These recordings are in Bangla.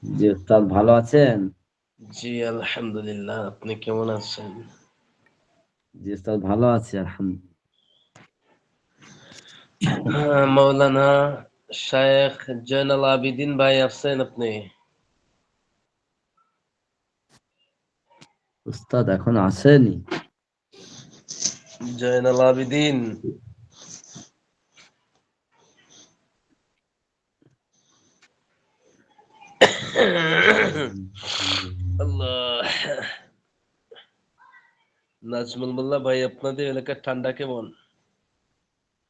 জি ওস্তাদ, ভালো আছেন? জি আলহামদুলিল্লাহ, আপনি কেমন আছেন? জি ওস্তাদ, ভালো আছি আলহামদুলিল্লাহ। মাওলানা শায়েখ জয়নাল আবিদিন ভাই আছেন আপনি? উস্তাদ এখন আসেনি। জয়নাল আবিদিন আল্লাহ। নাজমুল মোল্লা ভাই, আপনাদের এলাকার ঠান্ডা কেমন?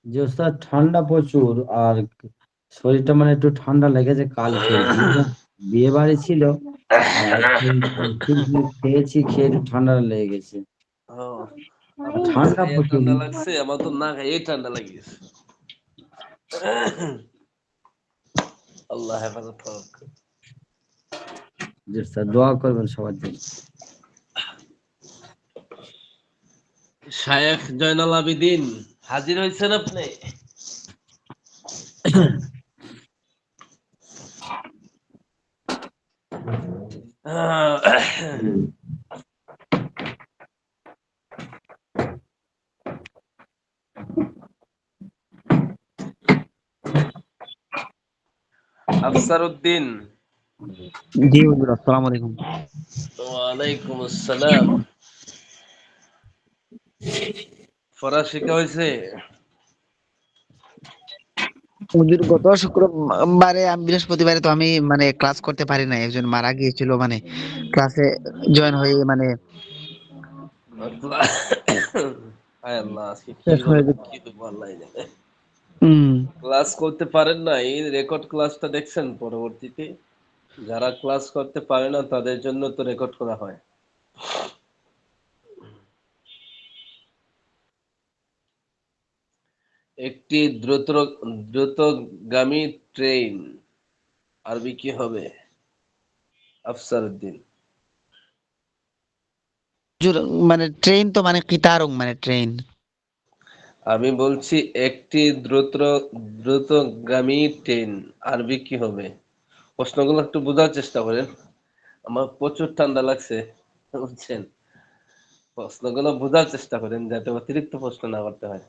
জি ওস্তাদ, ঠান্ডা প্রচুর। আর শরীরটা মানে একটু ঠান্ডা লেগেছে কালকে। বিয়ে বাড়ি ছিল, আর আজকে খেয়েছি, খেয়ে একটু ঠান্ডা লেগে গেছে। ও, আপনার ঠান্ডা খাইয়া প্রচুর। ঠান্ডা লাগছে, আমার তো না খাইয়ে ঠান্ডা লাগিয়েছে। আল্লাহ হেফাজত হোক। জি ওস্তাদ, দোয়া করবেন সবার জন্য। শায়েখ জয়নাল আবিদিন হাজির হয়েছেন আপনি? আফসার উদ্দিন, জি হুজুর, আসসালামু আলাইকুম। ওয়ালাইকুম আসসালাম। পড়া শিখা হয়েছে? হুজুর, গত শুক্রবারে বৃহস্পতিবারে তো আমি মানে ক্লাস করতে পারি নাই, একজন মারা গিয়েছিল, মানে ক্লাসে জয়েন হয়ে মানে হায় আল্লাহ, আজকে কি শেষ হলো হয়ে গেছে। কি দেবো আল্লাহ জানে। হম। ক্লাস করতে পারেন না, এই রেকর্ড ক্লাসটা দেখছেন পরবর্তীতে যারা ক্লাস করতে পারে না তাদের জন্য তো রেকর্ড করা হয়। একটি দ্রুতগামী ট্রেন আরবি কি হবে? আফসার উদ্দিন, হুজুর, মানে ট্রেন তো মানে কিতারং মানে ট্রেন। আমি বলছি একটি দ্রুতগামী ট্রেন আরবি কি হবে? প্রশ্নগুলো একটু বোঝার চেষ্টা করেন, আমার প্রচুর ঠান্ডা লাগছে, বুঝছেন? প্রশ্নগুলো বোঝার চেষ্টা করেন যাতে অতিরিক্ত প্রশ্ন না করতে হয়।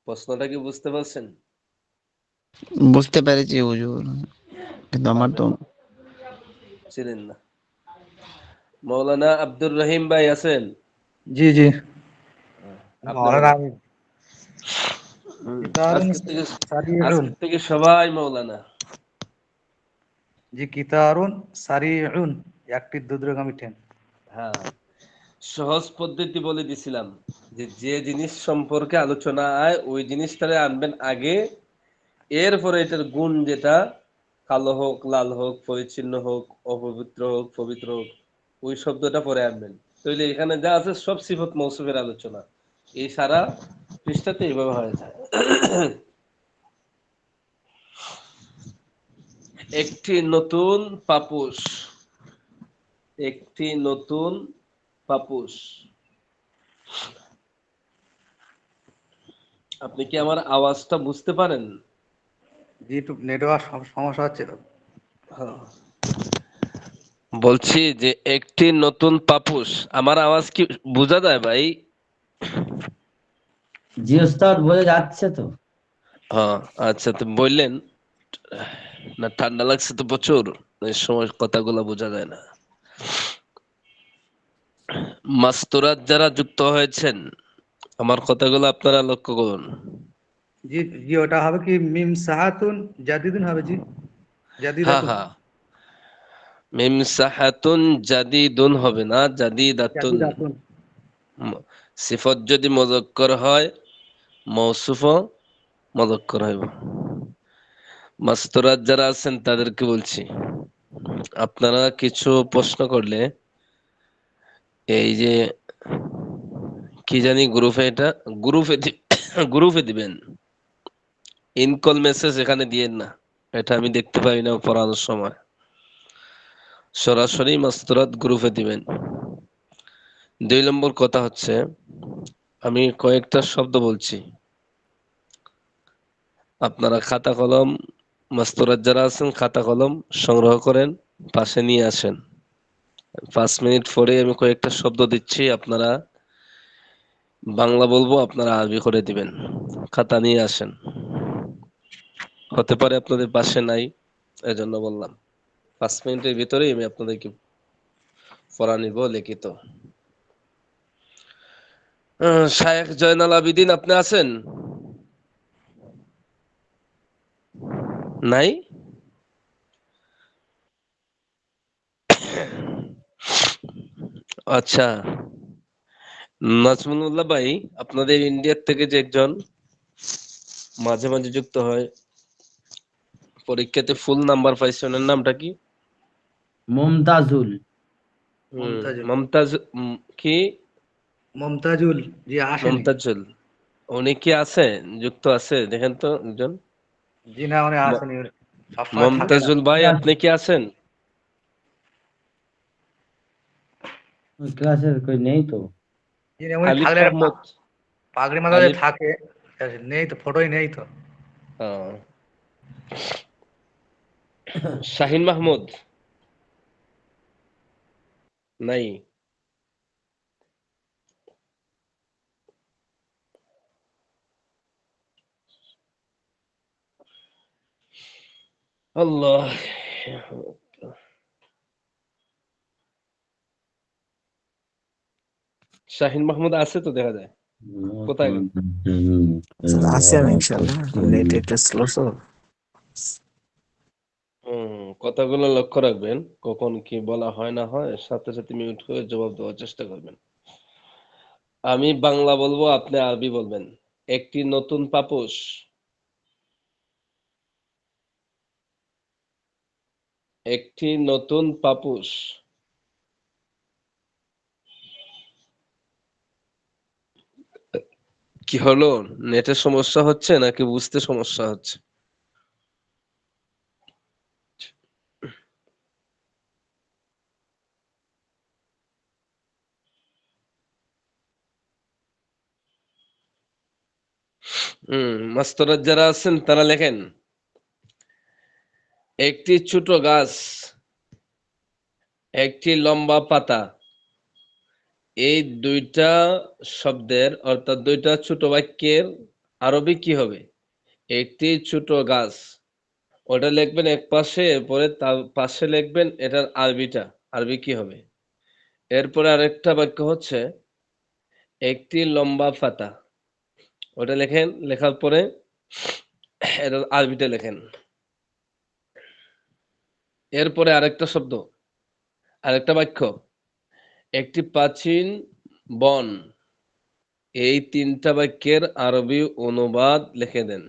প্রশ্নটা কি বুঝতে পারছেন? বুঝতে পেরেছি হুজুর, কিন্তু আমার পারবেন তো ছিলেন না। মৌলানা আব্দুর রহিম ভাই আছেন? জি জি। আপনি মৌলানা বলেন। আমি কিতারুন আজকে থেকে সারিউন। আজকে থেকে সবাই মৌলানা। জি, কিতারুন সারিউন, একটি দ্রুতগামী ট্রেন। হ্যাঁ, সহজ পদ্ধতি বলে দিছিলাম যে যে জিনিস সম্পর্কে আলোচনা হয় ওই জিনিসটারে আনবেন আগে, এরপরে এটার গুণ যেটা, কালো হোক লাল হোক পরিচ্ছন্ন হোক অপবিত্র হোক পবিত্র হোক, ওই শব্দটা পরে আনবেন। তাইলে এখানে যা আছে সব সিফত মৌসুফের আলোচনা, এই সারা পৃষ্ঠাতে এইভাবে হয়ে যায়। একটি নতুন পাপুস, একটি নতুন পাপুস। আপনি কি আমার আওয়াজটা বুঝতে পারেন? জি, একটু নেটওয়ার্ক সমস্যা হচ্ছে তো। হ্যাঁ। বলছি যে একটি নতুন পাপুস, আমার আওয়াজ কি বোঝা যায় ভাই? জি ওস্তাদ, বোঝা যাচ্ছে তো। হ্যাঁ, আচ্ছা, তো বললেন না ঠান্ডা লাগছে তো প্রচুর, এই সময় কথাগুলো বোঝা যায় না। মাস্তুরাত যারা যুক্ত হয়েছেন, আমার কথাগুলো আপনারা লক্ষ্য করুন। জি জি, ওটা হবে কি মিম সাহাতুন জাদিদুন হবে জি, হ্যাঁ জাদিদাতুন। হ্যাঁ, মিম সাহাতুন জাদিদুন হবে না, জাদিদাতুন। জাদিদাতুন। সিফত যদি মুযাক্কার হয় মৌসুফও মুযাক্কার হইব। মাস্তুরাত যারা আছেন তাদেরকে বলছি, আপনারা কিছু প্রশ্ন করলে এই যে কি জানি গ্রুপে, এটা গ্রুপে গ্রুপে দিবেন, ইনকল মেসেজ এখানে দিয়েন না, এটা আমি দেখতে পাই না পড়ানোর সময়। সরাসরি মাস্তুরাত গ্রুপে দিবেন। 2 নম্বর কথা হচ্ছে, আমি কয়েকটা শব্দ বলছি, আপনারা খাতা কলম, মাস্তরাত যারা আছেন খাতা কলম সংগ্রহ করেন, পাশে নিয়ে আসেন। 5 মিনিট পরে আমি কয়েকটা শব্দ দিচ্ছি, আপনারা বাংলা বলবো, আপনারা আরবি করে দিবেন। খাতা নিয়ে আসেন। হতে পারে আপনাদের পাশে নাই, এজন্য বললাম। 5 মিনিটের ভিতরেই আমি আপনাদেরকে পড়া নিব লিখিত। শায়েখ জয়নাল আবেদিন আপনি আছেন? নাই? আচ্ছা, নাজমুল্লাহ ভাই, আপনাদের ইন্ডিয়ার থেকে যে একজন মাঝে মাঝে যুক্ত হয়, পরীক্ষাতে ফুল নাম্বার পাইছে, ওনার নামটা কি? মুমতাজুল। মমতাজুল। মমতাজ, কি? মমতাজুল, জি আসেনি। মমতাজুল। উনি কি আছে, যুক্ত আছে? দেখেন তো একজন। জি না, উনি ম- আসেনি, উনি সবসময় থাকে না। মমতাজুল ভাই, আপনি কি আছেন? ক্লাসের কই নেই তো। জি না, উনি আলিফ থাকলে মাহমুদ। পাগড়ি মাথায় আলিফ, থাকে। নেই তো, ফটোই নেই তো। আহ, শাহিন মাহমুদ নাই? আল্লাহ, শাহিন মাহমুদ আছে তো দেখা যায়, কোথায় গেল? আছে আমি ইনশাআল্লাহ, নেট একটু স্লো তো। কথাগুলো লক্ষ্য রাখবেন, কখন কি বলা হয় না হয়, সাথে সাথে মিউট করে জবাব দেওয়ার চেষ্টা করবেন। আমি বাংলা বলবো, আপনি আরবি বলবেন। একটি নতুন পাপোশ। একটি নতুন পাপোশ। কি হলো, নেটের সমস্যা হচ্ছে নাকি বুঝতে সমস্যা হচ্ছে? মাস্তরাত যারা আছেন তারা লেখেন, একটি ছোট গাছ, একটি লম্বা পাতা, এই দুইটা শব্দের অর্থাৎ দুইটা ছোট বাক্যের আরবি কি হবে? একটি ছোট গাছ, ওটা লিখবেন এক পাশে, এরপরে তার পাশে লিখবেন এটার আরবিটা, আরবি কি হবে। এরপরে আরেকটা বাক্য হচ্ছে একটি লম্বা পাতা, ওটা লেখেন, লেখার পরে এটার আরবিটা লেখেন। এরপরে আরেকটা শব্দ, আরেকটা বাক্য, একটি প্রাচীন বন, এই তিনটা বাক্যের আরবি অনুবাদ লিখে দেন।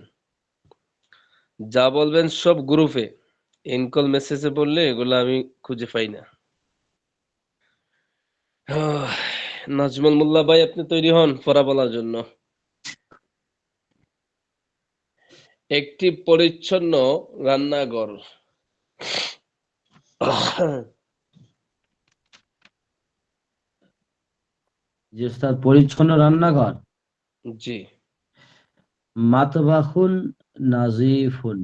যা বলবেন সব গ্রুপে, ইনকল মেসেজে বললে এগুলো আমি খুঁজে পাই না। নাজমুল মোল্লা ভাই, আপনি তৈরি হন পড়া বলার জন্য। একটি পরিচ্ছন্ন রান্নাঘর। যে ওস্তাদ, পরিচ্ছন্ন রান্নাঘর। জি। মাতবাখুন নাজিফুন।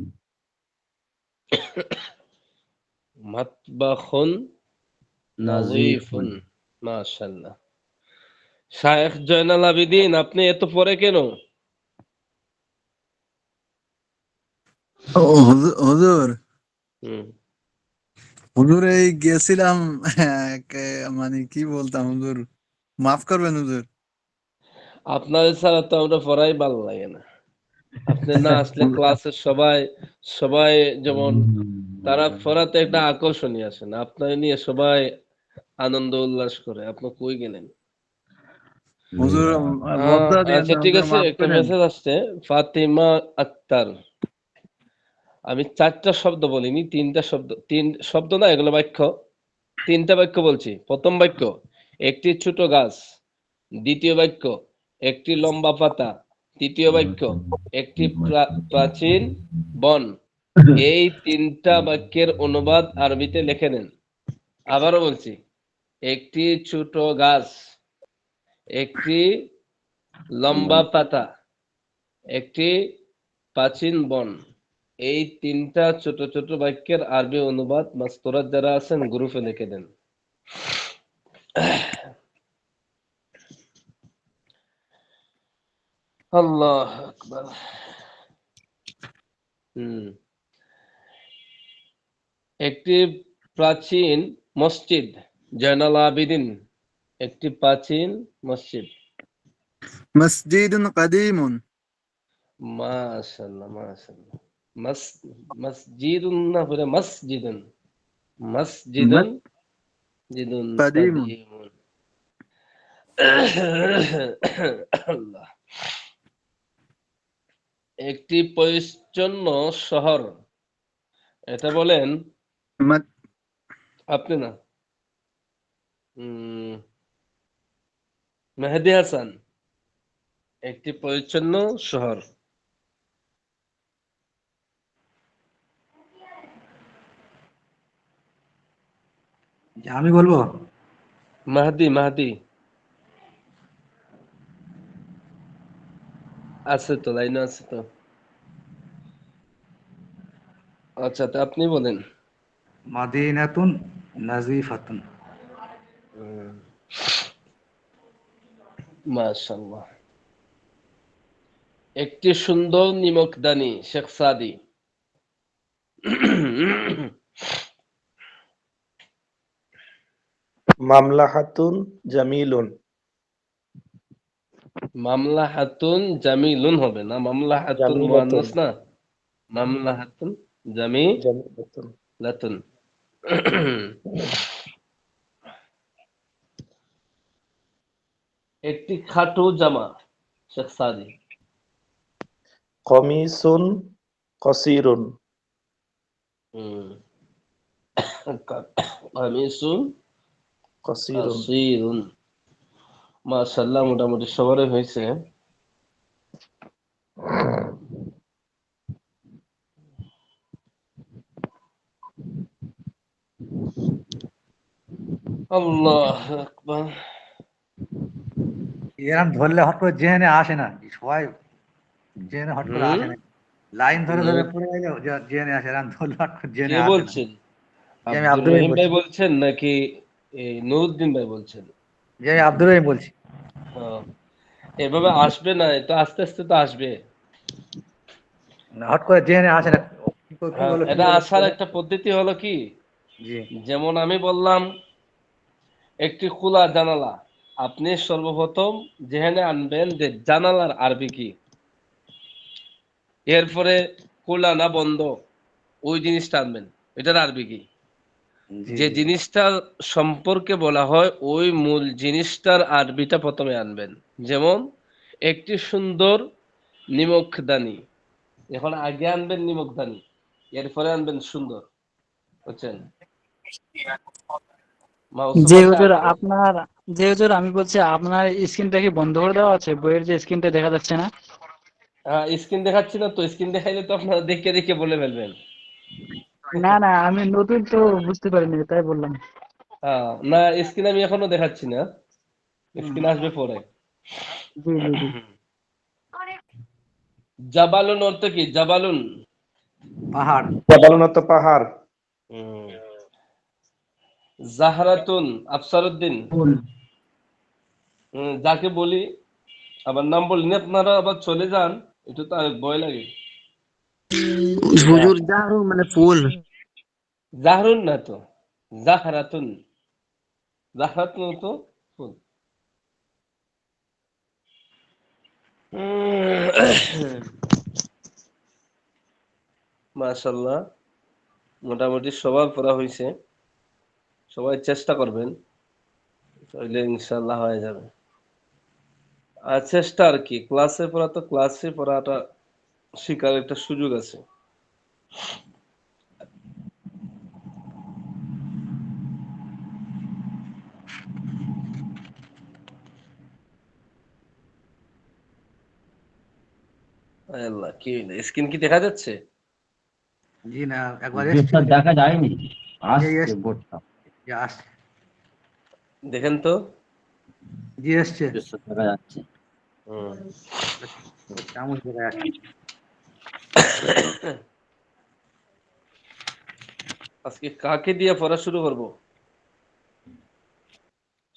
মাতবাখুন নাজিফুন। নাজিফুন। মাশাআল্লাহ। শায়েখ জয়নাল আবেদিন, আপনি এত পরে কেন? ও হুজুর, হুম। হুজুর এই গেছিলাম। মানে কি বলতাম হুজুর, মাফ করবেন হুজুর। আপনাদের ছাড়া তো আমরা পড়াই ভালো লাগে না। আপনি না আসলে ক্লাসের সবাই, সবাই যেমন তারা পড়াতে একটা আকর্ষণই আসে না, আপনার নিয়ে সবাই আনন্দ উল্লাস করে। আপনি কই গেলেন? হুজুর বদলা দিয়েন আচ্ছা না ঠিক হুজুর, আছে, মাফ একটা করেন। মেসেজ আসছে, ফাতিমা আক্তার। আমি 4টা শব্দ বলিনি, 3টা শব্দ, 3 শব্দ না, এগুলো বাক্য। 3টা বাক্য বলছি। প্রথম বাক্য, একটি ছোট গাছ। দ্বিতীয় বাক্য, একটি লম্বা পাতা। তৃতীয় বাক্য, একটি প্রাচীন বন। এই 3টা বাক্যের অনুবাদ আরবিতে লিখে নেন। আবারও বলছি, একটি ছোট গাছ, একটি লম্বা পাতা, একটি প্রাচীন বন, এই তিনটা ছোট ছোট বাক্যের আরবি অনুবাদ মাস্তরাত যারা আছেন গ্রুপে লিখে দেন। আল্লাহ আকবার। একটি প্রাচীন মসজিদ, জয়নাল আবেদিন একটি প্রাচীন মসজিদ। মসজিদুন কাদিমুন। মাশাআল্লাহ মাশাআল্লাহ। মসজিদুন না বলে মসজিদুন, মসজিদুন জিদুন কাদিমুন। কাদিমুন। আল্লাহ। একটি পরিচ্ছন্ন শহর, এটা বলেন মত আপনি না, মেহেদী হাসান। একটি পরিচ্ছন্ন শহর। আমি বলবো মাহদি, মাহদি আছে তো, লাইনে আছে তো। আচ্ছা, তা আপনি বলেন। মাদিনাতুন নাজিফাতুন। মাশাআল্লাহ। একটি সুন্দর নিমকদানি, শেখ সাদি। মামলাহাতুন জামিলুন। মামলা হাতুন জামিলুন হবে না, মামলা হাতুন জামিলাতুন। মুআন্নাস না, মামলা হাতুন জামি জামিলাতুন। লাতুন। একটি খাটো জামা, শেখ সাদি। কমিসুন কসিরুন। কামিসুন কসিরুন। কাসীরুন। মাশাআল্লাহ, মোটামুটি সবারই হয়েছে। আল্লাহু আকবার। এরকম ধরলে হট করে জেনে আসে না, সবাই জেনে হট করে আসে না, লাইন ধরে ধরে পড়ে গেলে জেনে আসে, এরকম ধরলে হট করে জেনে কে আসে না। বলছেন? জি, আমি আব্দুর আব্দুর রহিম রহিম ভাই বলছি। বলছেন নাকি এই নুরুদ্দিন ভাই বলছেন? জি, আমি আব্দুর রহিম বলছি। হ্যাঁ, এভাবে আসবে না, তো আস্তে আস্তে তো আসবে। হট করে জেনে আসে না, কি হ্যাঁ, বলো কি এটা বলো কি আসার বলো। একটা পদ্ধতি হলো কি, জি যেমন আমি বললাম একটি খোলা জানালা, আপনি সর্বপ্রথম যেখানে আনবেন যে জানালার আরবি কি, এরপরে খোলা না বন্ধ ওই জিনিসটা আনবেন, এটার আরবি কি। জি যে জি জিনিসটা সম্পর্কে বলা হয় ওই মূল জিনিসটার আরবিটা প্রথমে আনবেন। যেমন একটি সুন্দর নিমকদানি, এখন আগে আনবেন নিমকদানি, এরপরে আনবেন সুন্দর, বুঝছেন? মাউসুফ যে আছে হুজুর আছে? আপনার যে হুজুর আমি বলছি আপনার স্ক্রিনটা কি বন্ধ করে দেওয়া আছে? বইয়ের যে স্ক্রিনটা দেখা যাচ্ছে না? হ্যাঁ, স্ক্রিন দেখাচ্ছি না তো, স্ক্রিন দেখাইলে তো আপনারা দেখে দেখে বলে ফেলবেন। না না, আমি নতুন তো বুঝতে পারিনি, তাই বললাম। হ্যাঁ, না স্ক্রিন আমি এখনো দেখাচ্ছি না, হুম, স্ক্রিন আসবে পরে। জি জি জি। জাবালুন অর্থ কি? জাবালুন পাহাড়। জাবালুন তো পাহাড়। হুম। জাহরাতুন, আফসারউদ্দিন। ফুল। যাকে বলি আবার নাম বললেন আপনারা আবার চলে যান, এটা তো আর ভয় লাগে। হুজুর জাহরু মানে ফুল। জাহরুন না তো, জাহরাতুন, জাহরাতুন তো ফুল। মাশাআল্লাহ, মোটামুটি সবার পড়া হয়েছে, সবাই চেষ্টা করবেন, তাহলে ইনশাআল্লাহ হয়ে যাবে। আর চেষ্টা আর কি, ক্লাসে পড়া তো ক্লাসে পড়াটা শেখার একটা সুযোগ আছে। আয় আল্লাহ, কি স্ক্রিন কি দেখা যাচ্ছে? জি না, একবার এসছে, বোর্ডটা দেখা যায়নি, এই আসছে এসছে, বোর্ডটা। জি আসছে, দেখেন তো। জি এসছে, বোর্ডটা দেখা যাচ্ছে। হুম। চামচ দেখা যাচ্ছে। আজকে কাকে দিয়ে পড়া শুরু করব?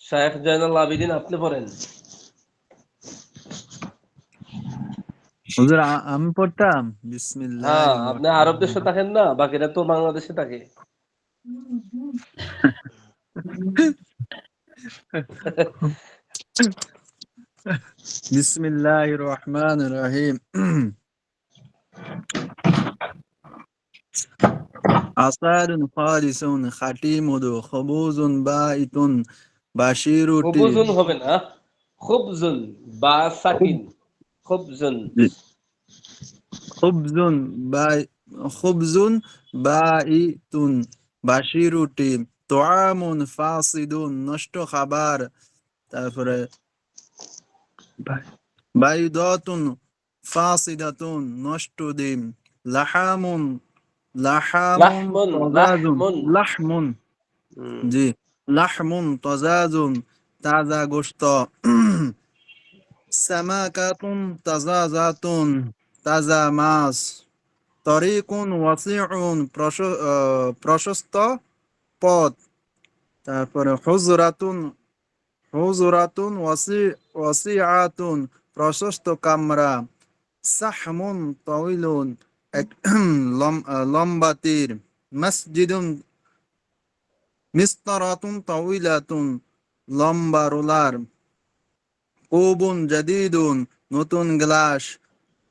শায়েখ জয়নুল আবেদিন, আপনি পড়েন। হুজুর আমি পড়তাম। হ্যাঁ, বিসমিল্লাহির আপনি আরব দেশে রহমানির থাকেন না, বাকিরা তো বাংলাদেশে থাকে। রহিম। বিসমিল্লাহির রহমানির রহিম। আসারুন খালিসুন খাঁটি মধু খবুজুন বাইতুন বাশিরুটি খুবজুন হবে না, খুবজুন, বা সাকিন, খুবজুন। খুবজুন বাই খুবজুন বাইতুন বাশিরুটি তোয়ামুন ফাসিদুন নষ্ট খাবার। তারপরে বাইদাতুন ফাসিদাতুন নষ্ট ডিম। লাহামুন লাহামুন লাহমুন, তাজাজুন লাহমুন। লাহমুন হুম। জি লাহমুন তাজাজুন তাজা গোশত। সামাকাতুন তাজাজাতুন তাজা মাছ। তরিকুন ওয়াসিউন প্রশস্ত পথ। তারপরে হুজরাতুন ওয়াসিআতুন প্রশস্ত কামরা। সাহমুন তাওয়িলুন লম্বা তীর। মসজিদুন মিসতারাতুন তাওয়িলাতুন লম্বা রোলার। কুবুন জাদিদুন নতুন গ্লাস।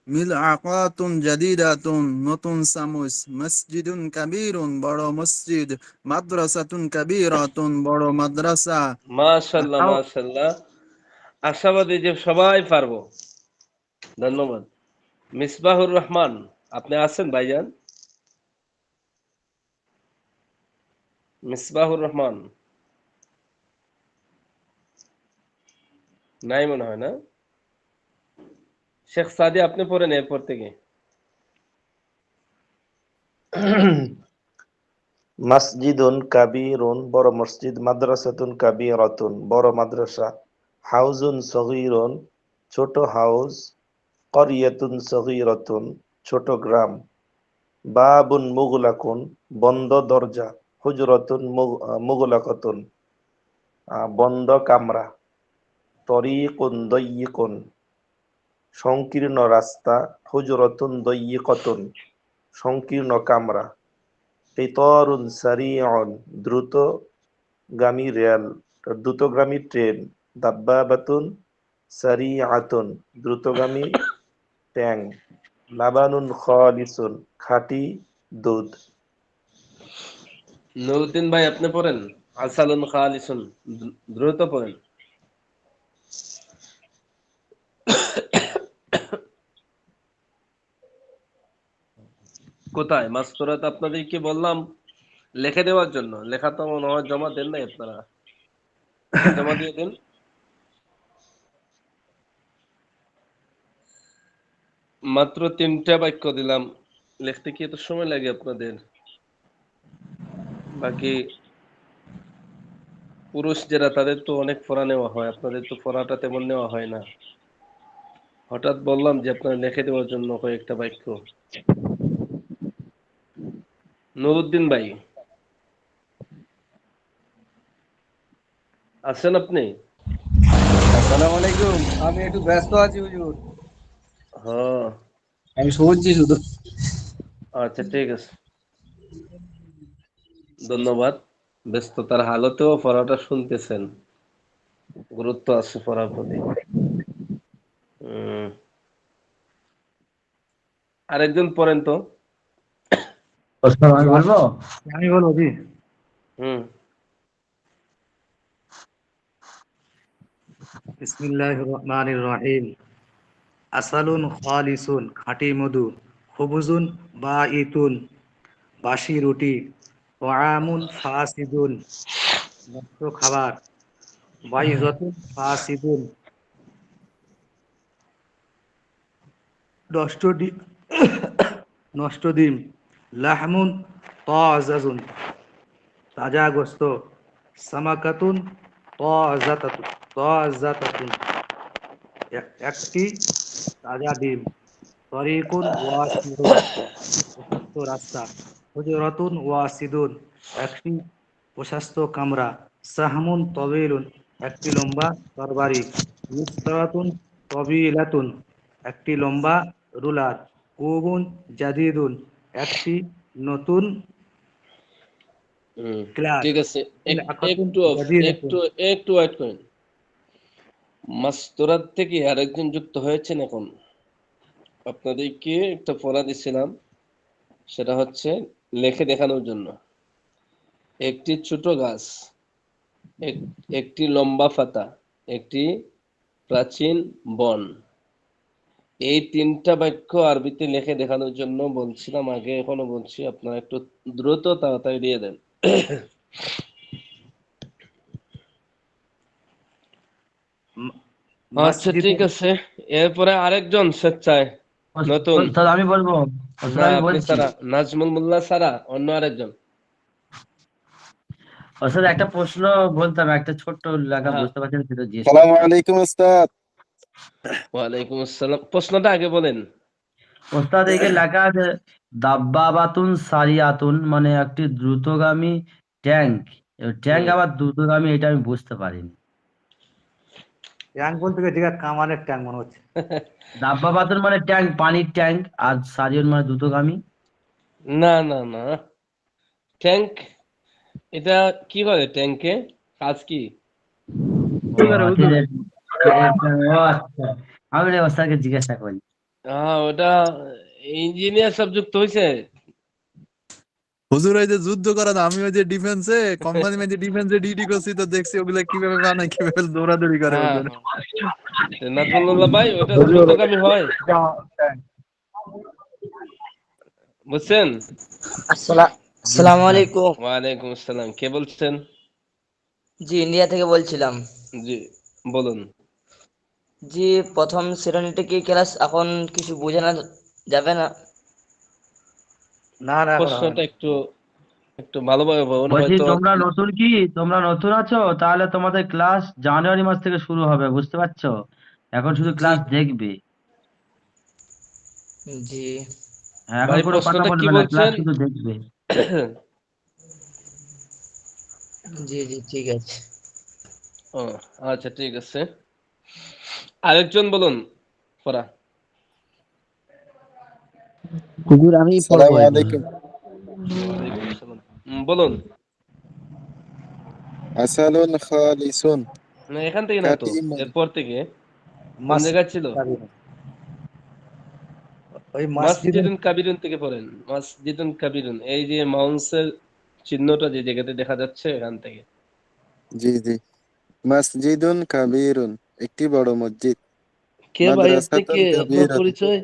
মিলআকাতুন জাদিদাতুন নতুন চামচ। মসজিদুন কাবীরুন বড় মসজিদ। মাদ্রাসাতুন কাবীরাতুন বড় মাদ্রাসা। মাশাআল্লাহ, মাশাআল্লাহ। আশাবাদী যে সবাই পারবো। ধন্যবাদ। মিসবাহুর রহমান, আপনি আছেন ভাইজান? মিসবাহুর রহমান নাই মনে হয় না? শেখ সাদি, আপনি পড়েন এরপর থেকে। মাসজিদুন কাবীরুন বড় মসজিদ, মাদ্রাসাতুন কাবীরাতুন বড় মাদ্রাসা, হাউজুন সগীরুন ছোট হাউস, ক্বরিয়াতুন সগীরাতুন ছোট গ্রাম, বাবুন মুগলাকুন বন্ধ দরজা, হুজরাতুন মুগলাকাতুন বন্ধ কামরা, তরিকুন দাইয়িকুন সংকীর্ণ রাস্তা, হুজরাতুন দাইয়িকাতুন সংকীর্ণ কামরা, কিতারুন সারিউন দ্রুতগামী ট্রেন, দাব্বাবাতুন সারিআতুন দ্রুতগামী ট্যাং, লাবানুন খালিসুন খাঁটি দুধ। নুরুদ্দিন ভাই, আপনি পড়েন। আসালুন খালিসুন, দ্রুত পড়েন। কোথায় মাস্তরাত? আপনাদেরকে বললাম লিখে দেওয়ার জন্য, লেখা তো মনে হয় জমা দেন নাই আপনারা। জমা দিয়ে দেন। মাত্র 3টা বাক্য দিলাম, লিখতে কি এত সময় লাগে আপনাদের? বাকি পুরুষ যারা, তাদের তো অনেক পড়া নেওয়া হয়, আপনাদের তো পড়াটা তেমন নেওয়া হয় না। হঠাৎ বললাম যে আপনারা লিখে দেওয়ার জন্য কয়েকটা বাক্য। নুরুদ্দিন ভাই, আছেন আপনি? আসসালামু আলাইকুম। আমি একটু ব্যস্ত আছি হুজুর, হ্যাঁ, আমি শুনছি শুধু। আচ্ছা ঠিক আছে, ধন্যবাদ। ব্যস্ততার হালতেও পড়াটা শুনতেছেন, গুরুত্ব আছে পড়ার প্রতি। উম, আরেকজন পড়েন তো। আমি বলবো? আমি বলবো জি। হুম। বিসমিল্লাহির রহমানির রহিম। আসালুন খালিসুন খাঁটি মধু, খুবুজুন বাইতুন বাসি রুটি, তোয়ামুন ফাসিদুন নষ্ট খাবার, বাইজাতুন ফাসিদুন নষ্ট ডিম নষ্ট ডিম, লাহমুন তাজাজুন তাজা গোস্ত, সামাকাতুন তাজাতাতুন একটি তাজা ডিম, তরিকুন ওয়াসিদুন প্রশস্ত রাস্তা, হুজরাতুন ওয়াসিদুন একটি প্রশস্ত কামরা, সাহমুন তবিলুন একটি লম্বা তরবারি, মিসরাতুন তবিলাতুন একটি লম্বা রুলার, কুবুন জাদিদুন একটি নতুন ক্লাস, ঠিক আছে, মিলআকাতুন একটু জাদিদাতুন। একটু একটু ওয়েট করেন। মাস্তরাত থেকে আরেকজন যুক্ত হয়েছেন এখন। আপনাদেরকে একটা পড়া দিছিলাম, সেটা হচ্ছে লেখে দেখানোর জন্য। একটি ছোট গাছ, একটি লম্বা পাতা, একটি প্রাচীন বন। এই তিনটা বাক্য আরবিতে লিখে দেখানোর জন্য বলছিলাম আগে, এখনো বলছি, আপনারা একটু দ্রুত তাড়াতাড়ি দিয়ে দেন। আচ্ছা ঠিক মসজিদুন আছে, এরপরে আরেকজন স্বেচ্ছায় নতুন। ওস্তাদ আমি বলবো, ওস্তাদ না আমি আপনি বলছি। সারা, নাজমুল মোল্লা সারা, অন্য আরেকজন। ওস্তাদ একটা প্রশ্ন বলতাম, একটা ছোট্ট লেখা হ্যাঁ, বুঝতে পারছেন সেটা জিজ্ঞেস সালাম করতাম। আলাইকুম ওস্তাদ। ওয়ালাইকুম আসসালাম। প্রশ্নটা আগে বলেন। ওস্তাদ এখানে লেখা আছে দাব্বাবাতুন সারিয়াতুন, মানে একটি দ্রুতগামী ট্যাঙ্ক। ট্যাঙ্ক হুম আবার দ্রুতগামী, এটা আমি বুঝতে পারিনি। ট্যাঙ্ক বলতে গেলে কামানের ট্যাঙ্ক মনে হচ্ছে। দাব্বাবাতুন মানে ট্যাঙ্ক, পানির ট্যাঙ্ক, আর সারিয়ন মানে দ্রুতগামী। না না না, ট্যাঙ্ক এটা কি করে? ট্যাঙ্কে কাজ কি? ও আচ্ছা, ও আচ্ছা, আমি রে ওস্তাদকে জিজ্ঞাসা করি। ওটা ইঞ্জিনিয়ার সব যুক্ত হয়েছে। হুজুর ওই যে যুদ্ধ করা না, আমি ওই যে ডিফেন্সে কোম্পানি যে ডিফেন্সে ডিউটি করছি, তো দেখছি ওগুলা কিভাবে বানায়, কিভাবে দৌড়াদৌড়ি করে হ্যাঁ হুজুর। হ্যাঁ, নাজমুল্লাহ ভাই, ওটা হুজুর দ্রুতগামী হয়, ট্যাঙ্ক। বুঝছেন? আসসালামু আলাইকুম। ওয়ালাইকুম আসসালাম, কে বলছেন? জি, ইন্ডিয়া থেকে বলছিলাম। জি বলুন। জি, প্রথম শ্রেণীতে কি ক্লাস এখন কিছু বোঝানো যাবে না? না না এখন হয় প্রশ্নটা না। একটু একটু ভালোভাবে বলুন, বলছি হয়তো। তোমরা নতুন কি, তোমরা নতুন আছো? তাহলে তোমাদের ক্লাস জানুয়ারি মাস থেকে শুরু হবে, বুঝতে পারছো? এখন শুধু জি ক্লাস দেখবে। জি হ্যাঁ, এখন ভাই কোনো কথা প্রশ্নটা কি বলবে না, ক্লাস বলছেন? শুধু দেখবে। জি জি ঠিক আছে। ও আচ্ছা ঠিক আছে, আরেকজন বলুন পড়া। হুজুর আমি সালাম পড়বো এখন। আলাইকুম। ওয়ালাইকুম আসসালাম। বলুন। আসালুন খালিসুন না এখান থেকে না তো, কাটিমুন। এরপর থেকে কোন মসজিদ জায়গায় ছিল? ওই মসজিদুন মাসজিদুন কাবিরুন থেকে পড়েন। মাসজিদুন কাবিরুন, এই যে মাউন্সের চিহ্নটা যে জায়গাতে দেখা যাচ্ছে, এখান থেকে। জি জি। মসজিদুন কাবীরুন একটি বড় মসজিদ। কে ভাই আপনি? মাদ্রাসাতুন কে আপনার কাবীরাতুন। পরিচয়?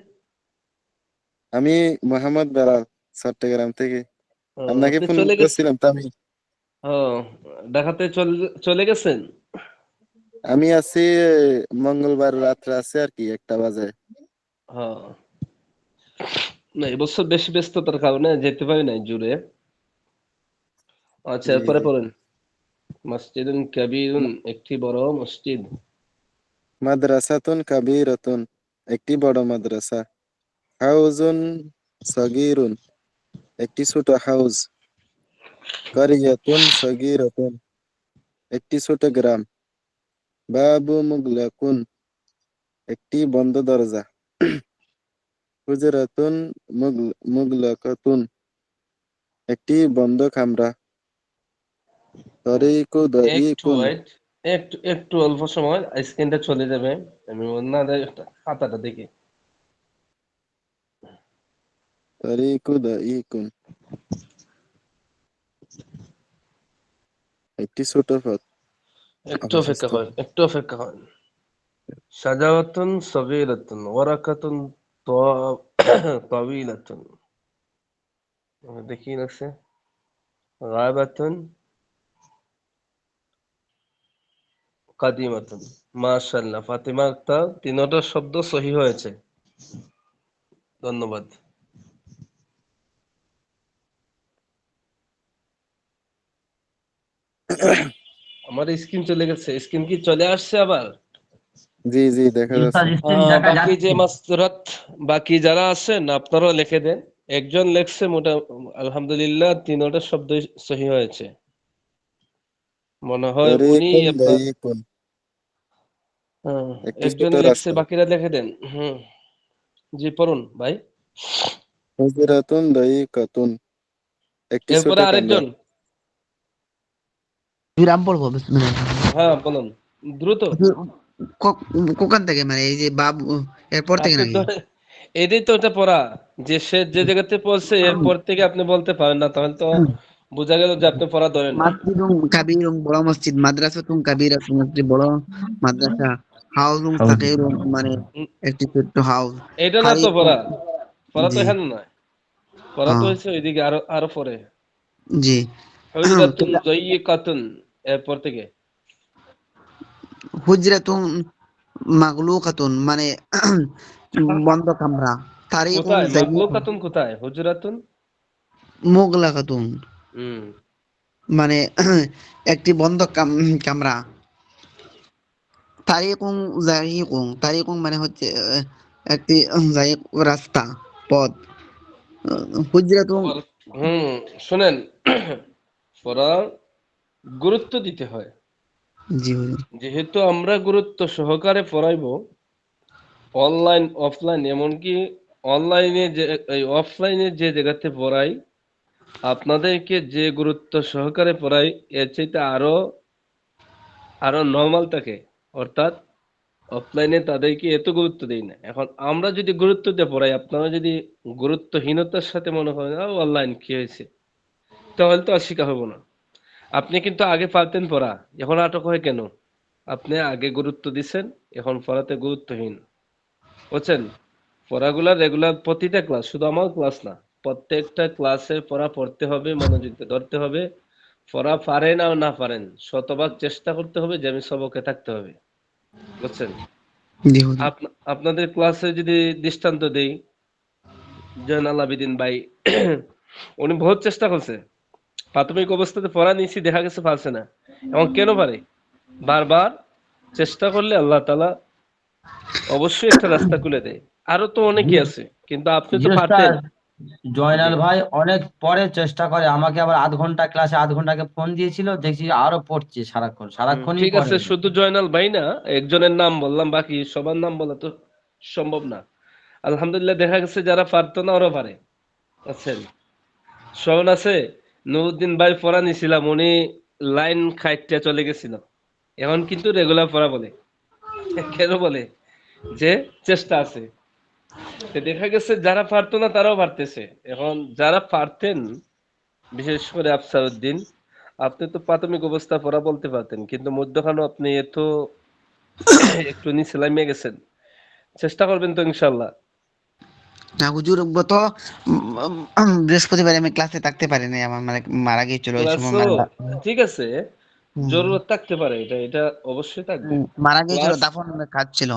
আমি মোহাম্মদ বেলাল, চট্টগ্রাম থেকে। আপনাকে আপনি ফোন চলে গেছেন? করছিলাম তো আমি। ও, ঢাকাতে চলে গেছেন? আমি আছি মঙ্গলবার রাত্রে আছি আর কি, 1টা বাজে। হ্যাঁ, না এবছর বেশি ব্যস্ততার কারণে যেতে পারি নাই জুড়ে। আচ্ছা জি এরপরে জি। পড়েন। মসজিদুন কাবীরুন একটি বড় মসজিদ। মাদ্রাসাতুন কাবীরাতুন একটি বড় মাদ্রাসা। হাউজুন সগীরুন একটি ছোট হাউস। কারিয়াতুন সগীরাতুন একটি ছোট গ্রাম। বাবু মুগলাকুন একটি বন্ধ দরজা। হুজরাতুন মুগলাকাতুন একটি বন্ধ কামরা। তরিকু একটু দাইকুন ওয়েট, একটু একটু অল্প সময়, স্ক্রিনটা চলে যাবে। আমি ওনাদের খাতাটা দেখি। তরিকু দাইকুন একটি ছোট পথ। একটু অপেক্ষা অবশিষ্ট করেন, একটু অপেক্ষা করেন। সাজাওয়াতুন সগীরাতুন ওয়ারাকাতুন তাওয়িলাতুন, দেখি লাগছে। গায়বাতুন কাদিমাতুন। মাশাআল্লাহ, ফাতিমা আক্তার, তিনটা শব্দ সহি হয়েছে, ধন্যবাদ। আমার স্ক্রিন চলে গেছে, স্ক্রিন কি চলে আসছে আবার? জি জি দেখা জি যাচ্ছে। ওস্তাদ স্ক্রিন দেখা বাকি যে যাচ্ছে। মাস্তুরাত, বাকি যারা আছেন আপনারাও লিখে দেন। একজন লেখছে মোটা, আলহামদুলিল্লাহ তিনোটা শব্দ সহি হয়েছে। মনে হয় উনি তরিকুন আপনার, দায়িকুন, হ্যাঁ, একটি একজন ছোট লেখছে, রাস্তা। বাকিরা লিখে দেন। জি পড়ুন ভাই। হুজরাতুন দায়িকাতুন, একটি ছোট এরপরে কামরা। আরেকজন, বিরাম পড়বো বিসমিল্লাহ। হ্যাঁ বলুন দ্রুত। হুজুর, কোকান থেকে মানে এই যে বাবু এরপর থেকে আপনি নাকি? ধরে, এটাই তো ওটা পড়া, যে সে যে জায়গাতে পড়ছে এরপর থেকে আপনি বলতে পারেন না, তাহলে তো বোঝা গেল যে আপনি পড়া ধরেন নাই। মাসজিদুন কাবীরুন বড় মসজিদ, মাদ্রাসাতুন কাবীরাতুন একটি বড় মাদ্রাসা, হাউজুন সাগীরুন মানে উম, একটি ছোট্ট হাউস, এটা না তো তারিকুন। পড়া, পড়া তো জি এখানে নয়, পড়া তো হ্যাঁ হয়েছে ওইদিকে আরো আরো পরে। জি। হুজরাতুন যায়িকাতুন, এরপর থেকে হুজরাতুন মাগলুকাতুন মানে বন্ধ কামরা, তারিকুন কোথায় যায়িকুন মাগলুকাতুন, কোথায় হুজরাতুন? মুগলাকাতুন হুম, মানে একটি বন্ধ কামরা, তারিকুন যায়িকুন, তারিকুন মানে হচ্ছে একটি যায়িক রাস্তা, পথ। হুজরাতুন। আবার শুনেন, পড়া গুরুত্ব দিতে হয়। জি হুজুর। যেহেতু আমরা গুরুত্ব সহকারে পড়াইবো, অনলাইন অফলাইন, এমনকি অনলাইনে যে, এই অফলাইনে যে জায়গাতে পড়াই, আপনাদেরকে যে গুরুত্ব সহকারে পড়াই, এর চাইতে আরো আরো নর্মাল থাকে। অর্থাৎ অফলাইনে তাদেরকে এত গুরুত্ব দেই না। এখন আমরা যদি গুরুত্ব দিয়ে পড়াই, আপনারা যদি গুরুত্বহীনতার সাথে মনে করেন অনলাইন কি হয়েছে, তাহলে তো আর শিখা হবো না। আপনি কিন্তু আগে পারতেন পড়া, এখন আটক হয় কেন? আপনি আগে গুরুত্ব দিছেন, এখন পড়াতে গুরুত্বহীন, বুঝছেন? পড়াগুলা রেগুলার প্রতিটা ক্লাস, শুধু আমার ক্লাস না, প্রত্যেকটা ক্লাসে পড়া পড়তে হবে, মনোযোগ দিয়ে ধরতে হবে। পড়া পারেন আর না পারেন, শতভাগ চেষ্টা করতে হবে যে আমি সবকে থাকতে হবে, বুঝছেন? জি হুজুর। আপনাদের ক্লাসে যদি দৃষ্টান্ত দেই, জয়নাল আবেদিন ভাই, উনি বহুত চেষ্টা করছে, প্রাথমিক অবস্থাতে পড়া নিয়েছি, দেখা গেছে পারছে না। এবং কেন পারে? বারবার চেষ্টা করলে আল্লাহ তাআলা অবশ্যই একটা রাস্তা খুলে দেয়। আরো তো জি অনেকেই আছে, কিন্তু আপনি জি তো পারতেন। ওস্তাদ, জি জয়নাল ভাই অনেক পরে চেষ্টা করে, আমাকে আবার আধ ঘন্টা ক্লাসে আধ ঘন্টাকে ফোন দিয়েছিল, দেখছি আরো পড়ছে সারাক্ষণ, সারাক্ষণই ঠিক পড়ে। আছে, শুধু জয়নাল ভাই না, একজনের নাম বললাম, বাকি সবার নাম বলা তো সম্ভব না। আলহামদুলিল্লাহ দেখা গেছে যারা পারতো না ওরা পারে, আছেন। স্মরণ আছে, নুরুদ্দিন ভাই পড়া নিছিলাম, উনি লাইন খাইটে চলে গেছিল, এখন কিন্তু রেগুলার পড়া বলে। কেন বলে? যে চেষ্টা আছে। তো দেখা গেছে যারা পারতো না তারাও পারতেছে। এখন যারা পারতেন, বিশেষ করে আফসার উদ্দিন, আপনি তো প্রাথমিক অবস্থা পড়া বলতে পারতেন, কিন্তু মধ্যখানে আপনি এত একটু নিচে নামিয়ে গেছেন। চেষ্টা করবেন তো ইনশাল্লাহ। না হুজুর, গত বৃহস্পতিবার আমি ক্লাসে থাকতে পারি নাই, আমার মানে মারা গিয়েছিল ওই সময় ক্লাসও মানে ঠিক আছে, হুম, জরুরত থাকতে পারে, এটা এটা অবশ্যই থাকবে। মারা গিয়েছিল, ক্লাস, দাফনের কাজ ছিল।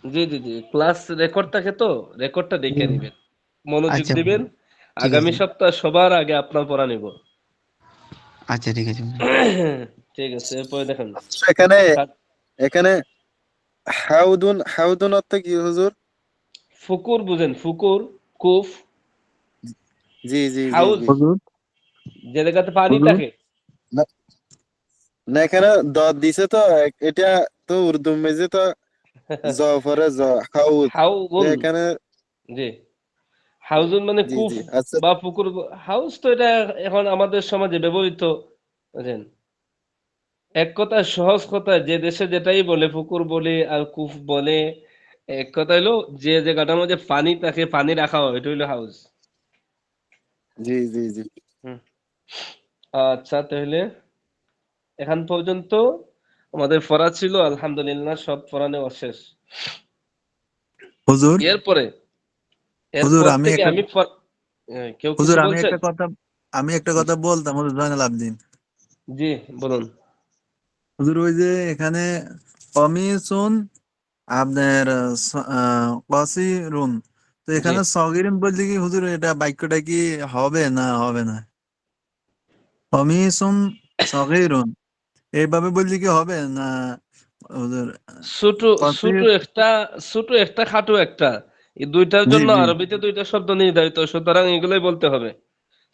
জি জি জি, ক্লাস রেকর্ড থাকে তো, রেকর্ডটা দেখে হুম, নিবেন, মনোযোগ আচ্ছা দিবেন। ঠিক আগামী আছে। সপ্তাহ সবার আগে আপনার পড়া নিব। আচ্ছা ঠিক আছে হুজুর। ঠিক আছে, এরপরে দেখেন। এখানে কা- এখানে হাউদুন, হাউদুন অর্থ কি হুজুর? ফুকুর বুঝেন? ফুকুর, কুফ, জি জি জি হাউস, জি। হুজুর। যে জায়গাতে পানি হুজুর। থাকে। না না, এখানে দ দিছে তো, এটা তো উর্দু মেঝে তো জ পরে জ, হাউদ। তো হাউগুন, এখানে জি, হাউজুন মানে জি কুফ জি আচ্ছা। বা পুকুর। হাউস তো এটা এখন আমাদের সমাজে ব্যবহৃত, বুঝেন? এক কথায়, সহজ কথায়, যে দেশে যেটাই বলে, পুকুর বলে আর কূপ বলে, এক কথা হলো যে জায়গাটার মধ্যে পানি থাকে, পানি রাখা হয়, এটা হলো হাউস। জি জি জি হুম। আচ্ছা তাহলে এখান পর্যন্ত আমাদের পড়া ছিল, আলহামদুলিল্লাহ সব পড়া নেওয়া শেষ। হুজুর। এরপরে, হুজুর এরপর আমি থেকে একটা আমি কেউ কিছু হুজুর আমি বলছেন? একটা কথা, আমি একটা কথা বলতাম হুজুর জয়নাল আবদিন। জি বলুন। হুজুর ওই যে এখানে কমিসুন আপনার কসিরুন, তো জি, এখানে সগিরুন বলতে কি হুজুর, এটা বাক্যটা কি হবে না হবে না? কমিসুন সগিরুন এইভাবে বললে কি হবে না? হুজুর ছোট ছোট ফসিল একটা ছোট একটা খাটো একটা, এই দুইটার জি জন্য জি আরবিতে দুইটা শব্দ নির্ধারিত, সুতরাং এগুলোই বলতে হবে।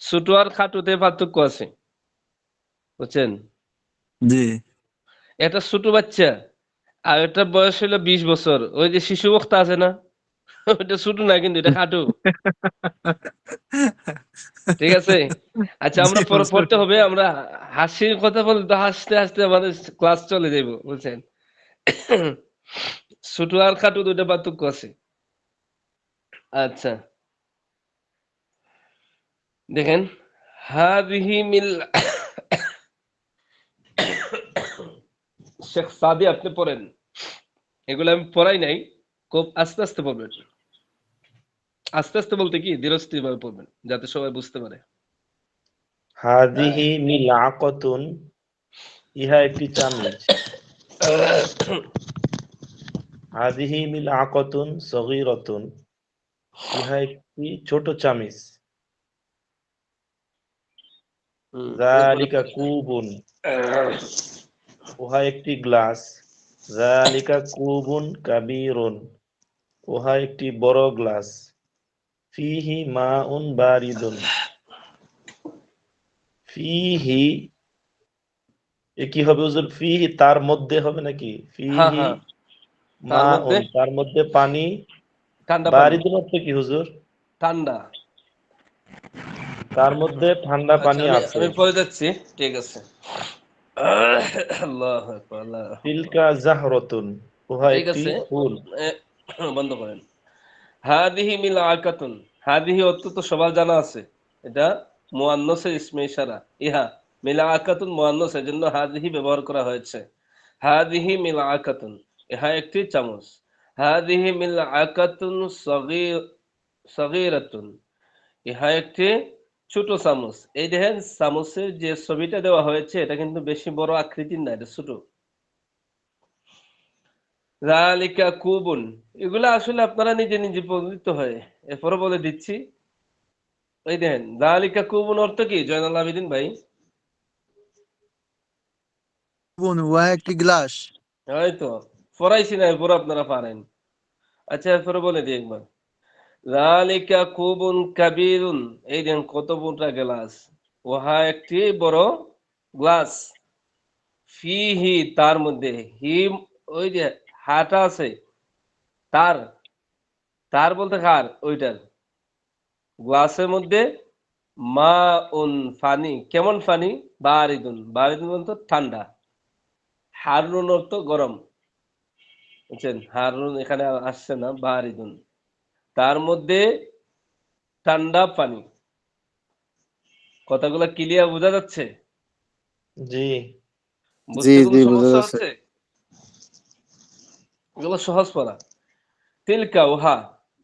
ছোট আর খাটোতে পার্থক্য আছে, বুঝছেন? জি এটা ছোট বাচ্চা আর এটা বয়স হলো 20 বছর, ওই যে শিশু বক্তা আছে না, ওইটা ছোট না কিন্তু এটা খাটো। ঠিক আছে, আচ্ছা জি আমরা হুজুর পড়তে হবে, আমরা হাসির কথা বলে তো হাসতে হাসতে আমাদের ক্লাস চলে যাইব, বুঝছেন? ছোট আর খাটো দুইটা পার্থক্য আছে। আচ্ছা দেখেন, হাদিহি মিল শেখ সাদি আপনি পড়েন, এগুলো আমি পড়াই নাই, খুব আস্তে আস্তে পড়বেন। আস্তে আস্তে বলতে কি ধীরস্থির ভাবে পড়বেন যাতে সবাই বুঝতে পারে। হাদিহি মিলআকাতুন, ইহা একটি চামিচ। হাদিহি মিলআকাতুন সগীরাতুন, ইহা একটি ছোট চামিচ। এরপরে যালিকা কুবুন, উহা একটি গ্লাস। যালিকা কুবুন কাবীরুন, উহা একটি বড় গ্লাস। ফিহি মাউন বারিদুন, ফিহি এ কি হবে হুজুর? ফিহি তার মধ্যে হবে নাকি? হ্যাঁ ফিহি হ্যাঁ, তার মধ্যে মাউন তার মধ্যে পানি। ঠান্ডা পানি, বারিদুন অর্থ কি হুজুর? ঠান্ডা। তার মধ্যে ঠান্ডা আচ্ছা পানি আমি আছে। আমি পড়ে যাচ্ছি, ঠিক আছে। আল্লাহু আকবার, আল্লাহ। তিলকা জাহরতুন, উহা ঠিক একটি আছে, ফুল। এ, বন্ধ করেন। হাদিহি মিল আকাতুন, হাদিহি অর্থ তো সবার জানা আছে, এটা মুয়ান্নাসের ইসমে ইশারা। ইহা মিল আকাতুন মুয়ান্নাস, এজন্য হাদিহি ব্যবহার করা হয়েছে। হাদিহি মিল আকাতুন, ইহা একটি চামচ। হাদিহি মিল আকাতুন সগীরাতুন, ইহা একটি ছোট চামচ। এই দেখেন চামচের যে ছবিটা দেওয়া হয়েছে এটা কিন্তু বেশি বড় আকৃতির না, এটা ছোট। যালিকা কুবুন, এগুলা আসলে আপনারা নিজে নিজে পরিচিত হয়, এরপরে বলে দিচ্ছি। এই দেখেন যালিকা কুবুন অর্থ কি জয়নাল আবেদিন ভাই? বোন উহা একটি গ্লাস হয়তো পড়াইছি না, এরপরে আপনারা পারেন। আচ্ছা এরপরে বলে দিই একবার। যালিকা কুবুন কাবীরুন, এই দেখেন কত মোটা গ্লাস, উহা একটি বড় গ্লাস। ফিহি তার মধ্যে, হিম ওই যে হাটা আছে, তার তার বলতে কার ওইটার, গ্লাসের মধ্যে মা উন ফানি, কেমন ফানি? বারিদুন, বারিদুন বলতে ঠান্ডা। হারুন অর্থ গরম, বুঝছেন? হারুন এখানে আসছে না, বারিদুন তার মধ্যে ঠান্ডা পানি। কথাগুলো ক্লিয়ার বোঝা যাচ্ছে? জি বুঝতে কোনো সমস্যা হচ্ছে? এগুলো সহজ পড়া। তিলকা উহা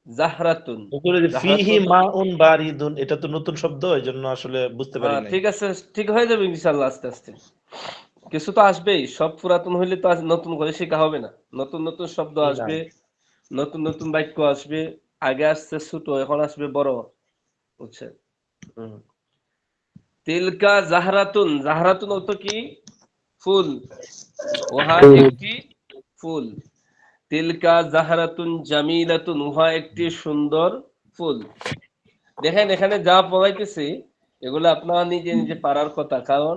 জাহরাতুন, হুজুর, এই যে জাহরাতুন ফিহি অর্থ কি? মাউন বারিদুন, এটা তো নতুন শব্দ, এই জন্য আসলে বুঝতে পারি হ্যাঁ নাই। ঠিক আছে, ঠিক হয়ে যাবে ইনশাল্লাহ আস্তে আস্তে। কিছু তো আসবেই, সব পুরাতন হইলে তো আজ নতুন করে শেখা হবে না। নতুন নতুন শব্দ না, আসবে, নতুন নতুন বাক্য আসবে। আগে আসছে ছোট, এখন আসবে বড়, বুঝছেন? হুম। তিলকা জাহরাতুন, জাহরাতুন অর্থ কি? ফুল। উহা একটি ফুল। তিলকা জাহরাতুন জামিলাতুন, উহা একটি সুন্দর ফুল। দেখেন এখানে যা পড়াইতেছি এগুলো আপনারা নিজে নিজে পারার কথা, কারণ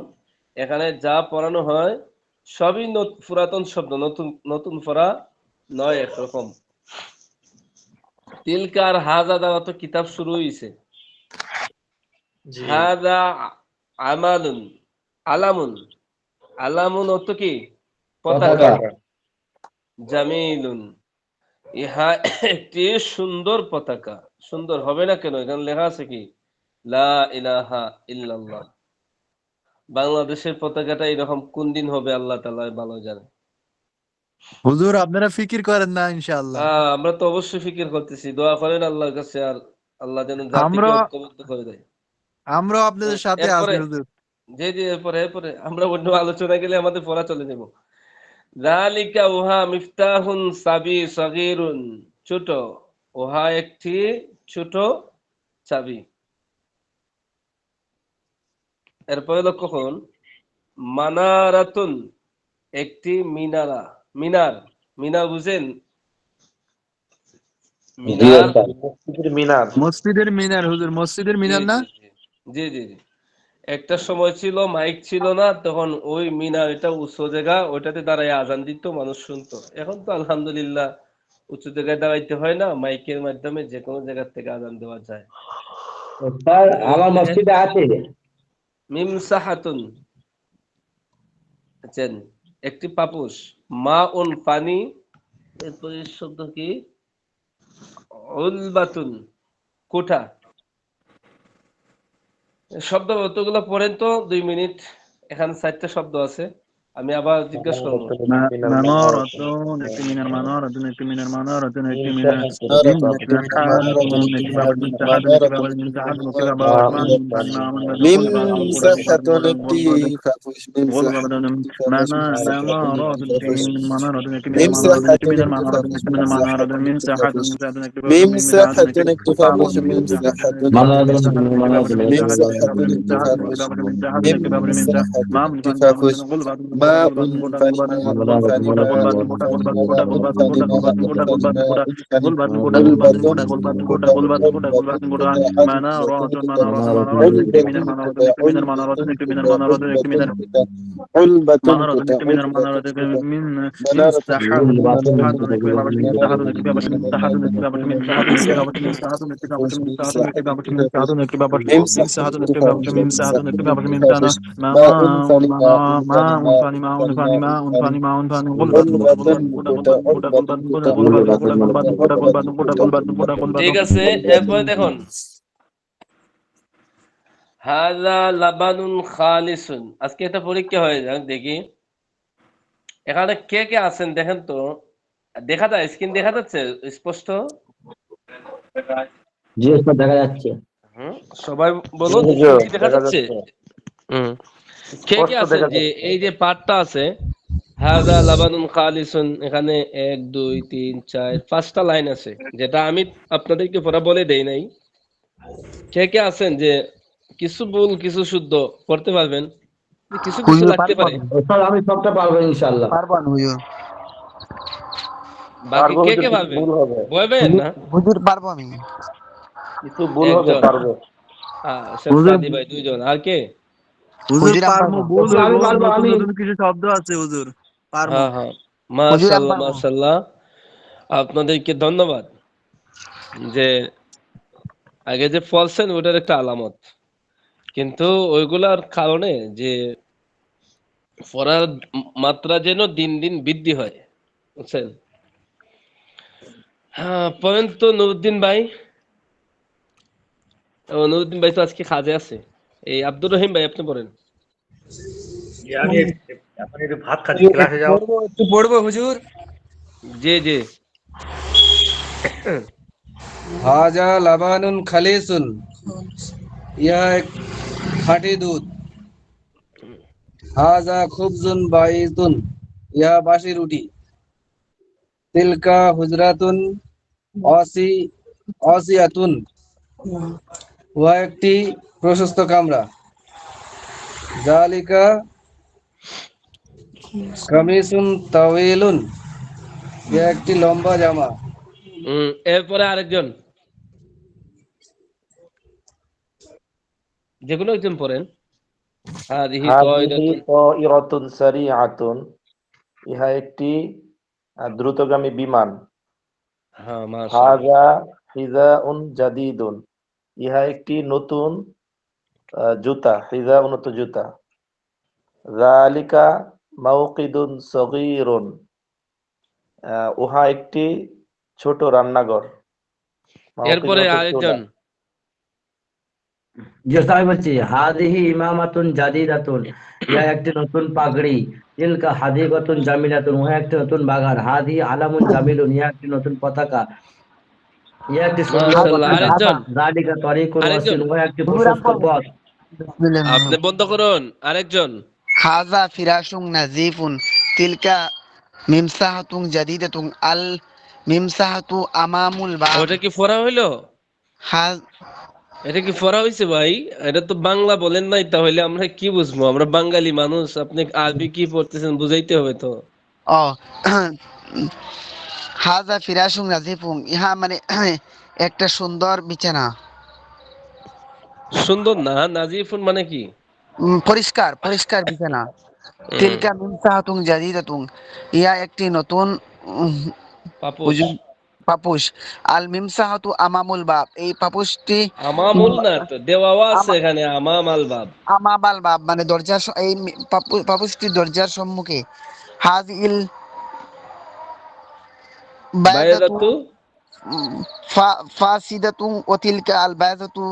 এখানে যা পড়ানো হয় সবই পুরাতন শব্দ, নতুন নতুন পড়া নয় একরকম। তিলকা আর হাজা দ্বারা তো কিতাব শুরু হয়েছে। জি হাজা আমালুন, আলামুন, আলামুন অর্থ কি? পতাকা। পতাকা। জামিলুন, ইহা একটি সুন্দর পতাকা। সুন্দর হবে না কেন? এখানে লেখা আছে কি লা ইলাহা ইল্লাল্লাহ। বাংলাদেশের পতাকাটা এরকম কোন দিন হবে আল্লাহ তাআলা ভালো জানে। হুজুর আপনারা ফিকির করেন না ইনশাআল্লাহ আমরা তো অবশ্যই ফিকির করতেছি, দোয়া করেন আল্লাহর কাছে, আর আল্লাহ যেন জাতিকে আমরা ঐক্যবদ্ধ করে দেয়। আমরাও আপনাদের সাথে আছি এরপরে হুজুর যে যে এরপরে আমরা অন্য আলোচনা গেলে আমাদের পড়া চলে যাব। যালিকা উহা মিফতাহুন সাবি সগীরুন, ছোট, উহা একটি ছোট চাবি। এরপরে লক্ষ্য করুন, মানারাতুন একটি মিনারা, মিনার, মিনার বুঝেন? জি মিনার, ওস্তাদ। মসজিদের মিনার। মসজিদের মিনার হুজুর, মসজিদের জি মিনার না? জি জি জি জি। একটা সময় ছিল মাইক ছিল না, তখন ওই মিনার, এটা উঁচু জায়গা, ওইটাতে দাঁড়ায় আজান দিত, মানুষ শুনতো। এখন তো আলহামদুলিল্লাহ উঁচু জায়গায় দাঁড়াইতে হয় না, মাইকের মাধ্যমে যে কোনো জায়গা থেকে আজান দেওয়া যায়। ওস্তাদ আমার মসজিদে আছে। মিমসাহাতুন, আছেন একটি পাপুস, মা উন পানি, এরপরে শব্দ কি, উলবাতুন কোঠা। শব্দ অতগুলো পড়েন তো 2 মিনিট, এখানে 4টা শব্দ আছে, আমি আবার জিজ্ঞেস করবো। মানারাতুন, একটি মিনার, মানারাতুন, একটি মিনার, মানারাতুন, একটি মিনার, মিমসাহাতুন, মিমসাহাতুন, একটি বাবার, মিমসাহাতুন, একটি বাবার, মিমসাহাতুন, একটি বাবার, মান, পানি, মামুন, গুল, বাদুন, গুড়া, গুল, বাদুন, মিমসাহাতুন গুড়া, একটি গুল, বাদুন, ফাফুস, গুল, বাদুন, মানা, মিমসাহাতুন একটি মানারাতুন, একটি ফাফুস, মানারাতুন, একটি মিনার, মানারাতুন, একটি মিমসাহাতুন মিনার, একটি মানারাতুন, ফাফুস, একটি মিনার, মানারাতুন, মিমসাহাতুন মিমসাহাতুন, একটি বাবার, মিমসাহাতুন, একটি মিমসাহাতুন একটি ফাফুস, পাবন, মিমসাহাতুন, মিমসাহাতুন একটি একটি বাবার, ফাফুস, মিমসাহাতুন, একটি বাবার, মিমসাহাতুন, একটি মিমসাহাতুন একটি বাবার, ফাফুস, মিমসাহাতুন, একটি বাবার, মিমসাহাতুন, মিমসাহাতুন মামুন, একটি পানি, মামুন, ফাফুস, গুল, বাদুন, মা গুড়া, গুল, উন বাদুন, গুড়া, গুল, ফানি বাদুন, মা গুল, উন বাদুন, ফানি গুড়া, মা গুল, বাদুন, উন গুড়া, গুল, ফানি বাদুন, মা গুড়া, গুল, উন বাদুন, ফানি গুড়া, মা গুল, বাদুন, উন গুড়া, গুল, ফানি বাদুন, মা গুড়া, উন ফানি গুল, বাদুন, গুড়া, উল গুল, বাদুন, বাতুন গুড়া, গুল, বাদুন, গুড়া, কুতা গুল, বাদুন, উল গুড়া, গুল, বাতুন বাদুন, গুড়া, কুতা আল মানা, বাতুন রাতুন, কুতা মানা, রাতুন, মানা, উল রাতুন, একটি মিনার, বাতুন মানা, রাতুন, কুতা একটি উল মিনার, মানা, রাতুন, বাতুন একটি মিনার, কুতা মানা, উল রাতুন, একটি বাতুন মিনার, কুতা উল বাতুন মানা, রাতুন, কুতা একটি উল মিনার, মানা, বাতুন রাতুন, কুতা মিন, মানা রাতুন মিমসাহাতুন, মানা মিমসাহাতুন, রাতুন একটি বাবার, মানা মিমসাহাতুন, রাতুন একটি বাবার, মানা মিমসাহাতুন, একটি বাবার, মিমসাহাতুন, একটি বাবার, মিমসাহাতুন, একটি বাবার, মিমসাহাতুন, একটি বাবার, মিমসাহাতুন, একটি বাবার, মিমসাহাতুন, একটি বাবার, মিমসাহাতুন, একটি বাবার, মিমসাহাতুন, মা মামা, উন ফানি মা মানা, উন মা, ফানি মা উনফানি, উন মা, ফানি মা উনফানি, মা, উন ফানি উনফানি, মা, উনফানি, গুল, উল বাদুন, গুড়া, গুল, বাতুন বাদুন, গুড়া, গুল, কুতা বাদুন, উল গুড়া, গুল, বাতুন বাদুন, গুড়া, কুতা গুল, উল বাদুন, গুড়া, বাতুন গুল, কুতা বাদুন, উল গুড়া, গুল, বাতুন বাদুন, গুড়া, কুতা গুল, উল বাদুন, গুড়া, গুল, বাদুন, ঠিক গুড়া, আছে, গুল, এরপরে দেখুন, হাযা লাবানুন খালিসুন। আজকে একটা পরীক্ষা হয়ে যাক, দেখি এখানে কে কে আছেন দেখেন তো। দেখা যায়, স্ক্রিন দেখা যাচ্ছে স্পষ্ট? জি ওস্তাদ দেখা যাচ্ছে। হুম, সবাই বলুন, হুজুর স্ক্রিন কি দেখা দেখা যাচ্ছে? যাচ্ছে, হুম, কে কে স্পষ্ট আছেন দেখা যে যাচ্ছে। এই যে পার্টটা আছে, হাযা লাবানুন খালিসুন, এখানে 1 2 3 4 5টা লাইন আছে, যেটা আমি আপনাদেরকে পড়া বলে দেই নাই। কে কে আছেন যে কিছু ভুল কিছু শুদ্ধ পড়তে পারবেন, কিছু কিছু হুজুর লাগতে পারবো পারে। আমি, ওস্তাদ আমি সবটা পারবো ইনশাআল্লাহ। পারবো আমি হুজুর। বাকি পারবো কে হুজুর, কে কিছু পারবেন? ভুল হবে, বলবেন হুজুর না? হুজুর পারবো আমি। কিছু ভুল হবে, একজন, পারবো। শেখ হুজুর, সাদি ভাই 2 জন, আর কে? হুজুর হুজুর আমি পারমু, পারবো। ভুল ওস্তাদ হইব, আমি পারবো নতুন আমি। নতুন কিছু শব্দ আছে হুজুর, পারমু। হ্যাঁ হ্যাঁ, হুজুর আমি মাশাআল্লাহ পারবো। মাশাআল্লাহ, আপনাদেরকে ধন্যবাদ। যে আগে যে পড়ছেন ওটার একটা আলামত, কিন্তু ওইগুলার কারণে যে পড়ার মাত্রা যেন দিন দিন বৃদ্ধি হয়, বুঝছেন? হ্যাঁ, পড়েন তো নুরুদ্দিন ভাই। ও, নুরুদ্দিন ভাই তো আজকে কাজে আছে। এই আব্দুর রহিম ভাই, আপনি পড়েন। আমি এখন একটু ভাত খাচ্ছি, ক্লাসে যাও। একটু পড়বো হুজুর। জি জি। হাজা লাবানুন খালিসুন, ইহা এক খাঁটি দুধ। হাজা খুবজুন বাইতুন, ইহা বাসি রুটি। তিলকা হুজরাতুন অসি অসিয়াতুন, উহা একটি প্রশস্ত কামরা। জালিকা কামিসুন তাওয়িলুন, ইহা একটি লম্বা জামা। এরপরে আরেকজন, যেগুলো একজন পড়েন। হাদিহি হাদিহি তায়রাতুন। তায়রাতুন সারিআতুন, ইহা একটি দ্রুতগামী বিমান। হ্যাঁ, মাশাআল্লাহ। হাযা হিযাউন জাদীদুন, ইহা একটি নতুন জুতা, হিযা উন্নত জুতা। যালিকা মাওকিদুন সগীরুন, উহা একটি ছোট রান্নাঘর। মাওকিদ এরপরে মতো চুলা। আরেকজন, জি ওস্তাদ আমি বলছি হাদিহি ইমামাতুন জাদিদাতুন, ইহা একটি নতুন পাগড়ি। তিলকা হাদিকাতুন জামিলাতুন, উহা একটি নতুন বাগান। হাদিহি আলামুন জামিলুন, ইহা একটি নতুন পতাকা। ইহা একটি সুন্দর মাশাআল্লাহ। পতাকা। আরেকজন, যালিকা তরিকুন আরেকজন, ওয়াসিল, উহা একটি হুজুর আমি প্রশস্ত পারবো। পথ। বিসমিল্লাহ। আপনি বন্ধ করুন। আরেকজন, হাজা ফিরাশুন নাজিফুন, তিলকা মিমসাহাতুন জাদিদাতুন, আল মিমসাহাতু আমামুল বাব। ওটা কি পড়া হইলো? হাজ এটা কি পড়া হয়েছে ভাই? এটা তো বাংলা বলেন নাই, তাহলে আমরা কি বুঝবো? আমরা বাঙালি মানুষ, আপনি আরবি কি পড়তেছেন বুঝাইতে হবে তো। ও হাজা ফিরাসুন নাজিফুন, ইহা মানে একটা সুন্দর বিছানা। সুন্দর না, নাজিফুন মানে কি? পরিষ্কার পরিষ্কার বিছানা। তিলকা মিমসাহাতুন জাদিদাতুন, ইহা একটি নতুন উম, পাপোশ। হুজুর পাপুস। আল মিমসাহাতু আমামুল বাব, এই পাপুসটি আমামুল না তো, দেওয়াও আছে এখানে আমাম আল বাব। আমাবাল বাব মানে দরজার এই পাপুসটি দরজার সম্মুখে। হাযিল বাইদাতু বাইদাতু ফাসিদাতুন ওয়া তিলকা আল বাইদাতু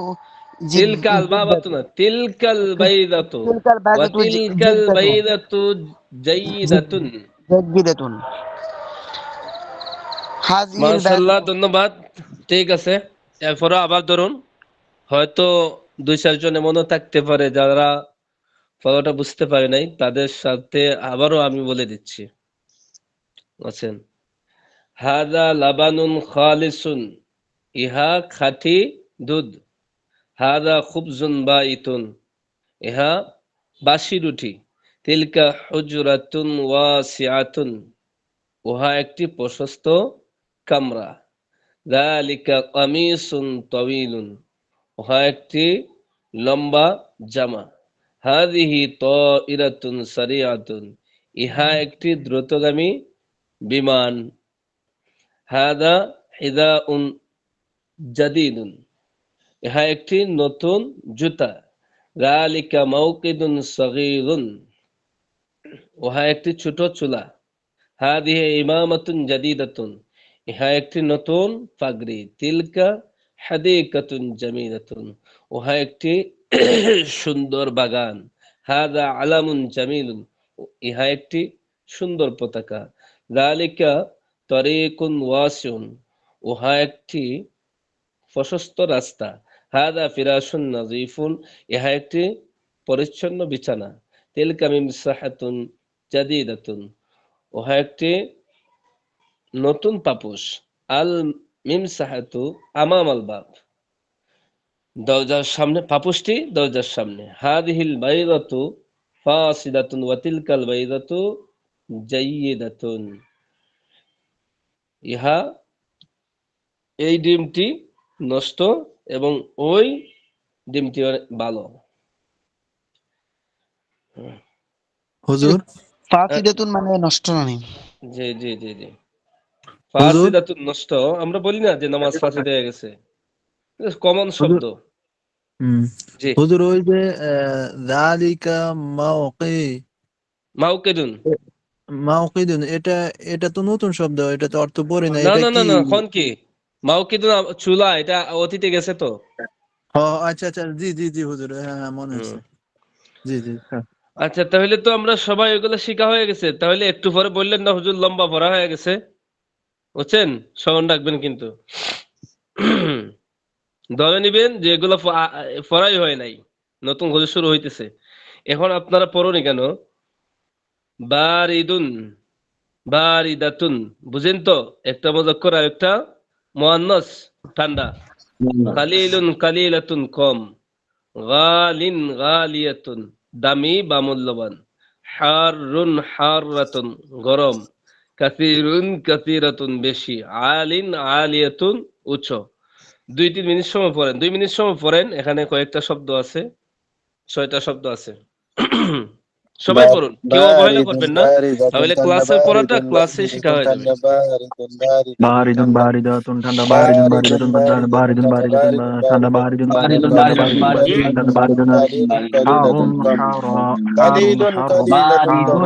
তিলকাল বাবাতু না, তিলকাল বাইদাতু তিলকাল ওয়া বাইদাতু তিলকাল বাইদাতু জাইদাতুন। জিদ্দাতুন। হাযিল মাশাআল্লাহ, ধন্যবাদ। ঠিক আছে, এরপরে আবার ধরুন। হয়তো 2-4 জন এমনও থাকতে পারে যারা ফলোটা বুঝতে পারে নাই, তাদের সাথে আবারও আমি বলে দিচ্ছি। আছেন, হাদা লাবানুন খালিসুন, ইহা খাঁটি দুধ। হাদা খুবজুন বাইতুন, ইহা বাসি রুটি। তিলকা হুজরাতুন ওয়াসিআতুন, উহা একটি প্রশস্ত কামরা। যালিকা কামিসুন তাওয়িলুন, উহা একটি লম্বা জামা। হাদিহি তাইরাতুন সারিআতুন, ইহা একটি দ্রুতগামী বিমান। হাদা হিদাউন জাদিদুন, ইহা একটি নতুন জুতা। যালিকা মাওকিদুন সগীরুন, উহা একটি ছোট চুলা। হাদিহি ইমামাতুন জাদিদাতুন, ইহা একটি নতুন পাগড়ি। তিলকা হাদিকাতুন জামিলাতুন, উহা একটি সুন্দর বাগান। হাদা আলামুন জামিলুন, ইহা একটি সুন্দর পতাকা। যালিকা তরিকুন ওয়াসিউন, উহা একটি প্রশস্ত রাস্তা। হাদা ফিরাশুন নাজিফুন, ইহা একটি পরিচ্ছন্ন বিছানা। তিলকা মিমসাহাতুন জাদিদাতুন, উহা একটি নতুন পাপোশ। আল মিমসাহাতু আমাম আল বাব, দরজার সামনে, পাপোশটি দরজার সামনে। হাদিহিল বাইদাতু ফাসিদাতুন ওয়া তিলকাল বাইদাতু জাইয়িদাতুন, ইহা এই ডিমটি নষ্ট এবং ওই ডিমটি ভালো। হুজুর ফাসিদাতুন মানে নষ্ট নয়। জি জি জি জি, হুজুর ফাসিদাতুন নষ্ট। আমরা বলি না যে নামাজ ফাসিদ হয়ে গেছে, কমন হুজুর শব্দ। হুম জি, হুজুর ওই যে যালিকা মাওকি মাউকিদুন। মাওকিদুন, এটা এটা তো নতুন শব্দ, এটা তো অর্থ পড়ি না, না এটা না না কি? না, কোন কি মাউকিদুন? চুলা, এটা অতীতে গেছে তো। ও আচ্ছা আচ্ছা, জি জি জি হুজুর, হ্যাঁ হ্যাঁ মনে হুম। আছে। জি জি হ্যাঁ। আচ্ছা, তাহলে তো আমরা সবাই ওগুলো শিখা হয়ে গেছে। তাহলে একটু পরে বললেন না হুজুর লম্বা পড়া হয়ে গেছে, বুঝছেন? স্মরণ রাখবেন কিন্তু। ধরে নিবেন যে এগুলো পড়াই হয় নাই, নতুন করে শুরু হইতেছে। এখন আপনারা পড়ুনি কেন? বারিদুন বারিদাতুন, বুঝেন তো? একটা মুযাক্কার আর একটা মুআন্নাস, ঠান্ডা। কালিলুন কালিলাতুন, কম। গালিন গালিয়াতুন, দামি বা মূল্যবান। হারুন হাররাতুন, গরম। কাসিরুন কাসিরাতুন, বেশি। আলিন আলিয়াতুন, উচ্চ। 2-3 মিনিট সময় পড়েন, 2 মিনিট সময় পড়েন। এখানে কয়েকটা শব্দ আছে, 6টা শব্দ আছে। সবাই পড়ুন, কেউ অবহেলা باردٌ করবেন না, باردة তাহলে ঠান্ডা ক্লাসের باردٌ পড়াটা ক্লাসে বারিদুন শেখা হয়ে যাবে। ঠান্ডা বারিদুন বারিদুন বারিদুন ঠান্ডা বারিদাতুন ঠান্ডা বারিদুন باردٌ বারিদাতুন باردة বারিদুন ঠান্ডা বারিদাতুন باردٌ ঠান্ডা باردة বারিদুন قليل বারিদুন ঠান্ডা قليل বারিদুন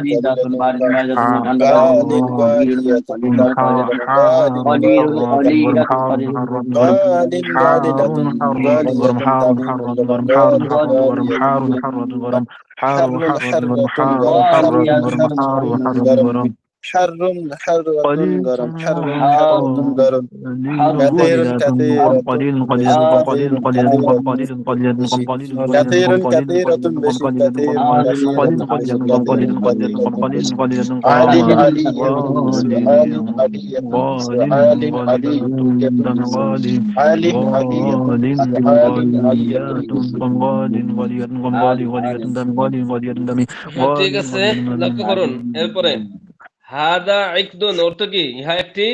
قليل বারিদুন ঠান্ডা قليل বারিদুন قليل قليلة حار كم حار حار قليل حار قليلة كم حار قليل قليلة كم حار غال غالية كم غال حار غالية حار كم حار غال غالية حار غالية حار تميم حار الغرم حار غال غالية حار كم حار حار حر حار حرة حار غرم حر حار حرة حار غرم حار حر حرة قليل غرم حر حرة غرم قليل كثير قليلة كثيرة قليل قليلة بشي قليل كثير قليلة كثيرة قليل قليلة بشي قليل كثير قليلة قليل كثيرة بشي كثير كثيرة قليل بشي قليلة كثير قليل قليلة قليلة قليل بشي قليلة عالٍ قام علية غالي سؤال علية سؤال غال علية غالية غالي عال علية غال سؤال علية غالية غال غالية غالي غالية دم غالي غالية دم ঠিক غالي আছে, غالية دم লক্ষ্য করুন। এরপরে হাদা ইকদুন অর্থ কি? ইহা একটি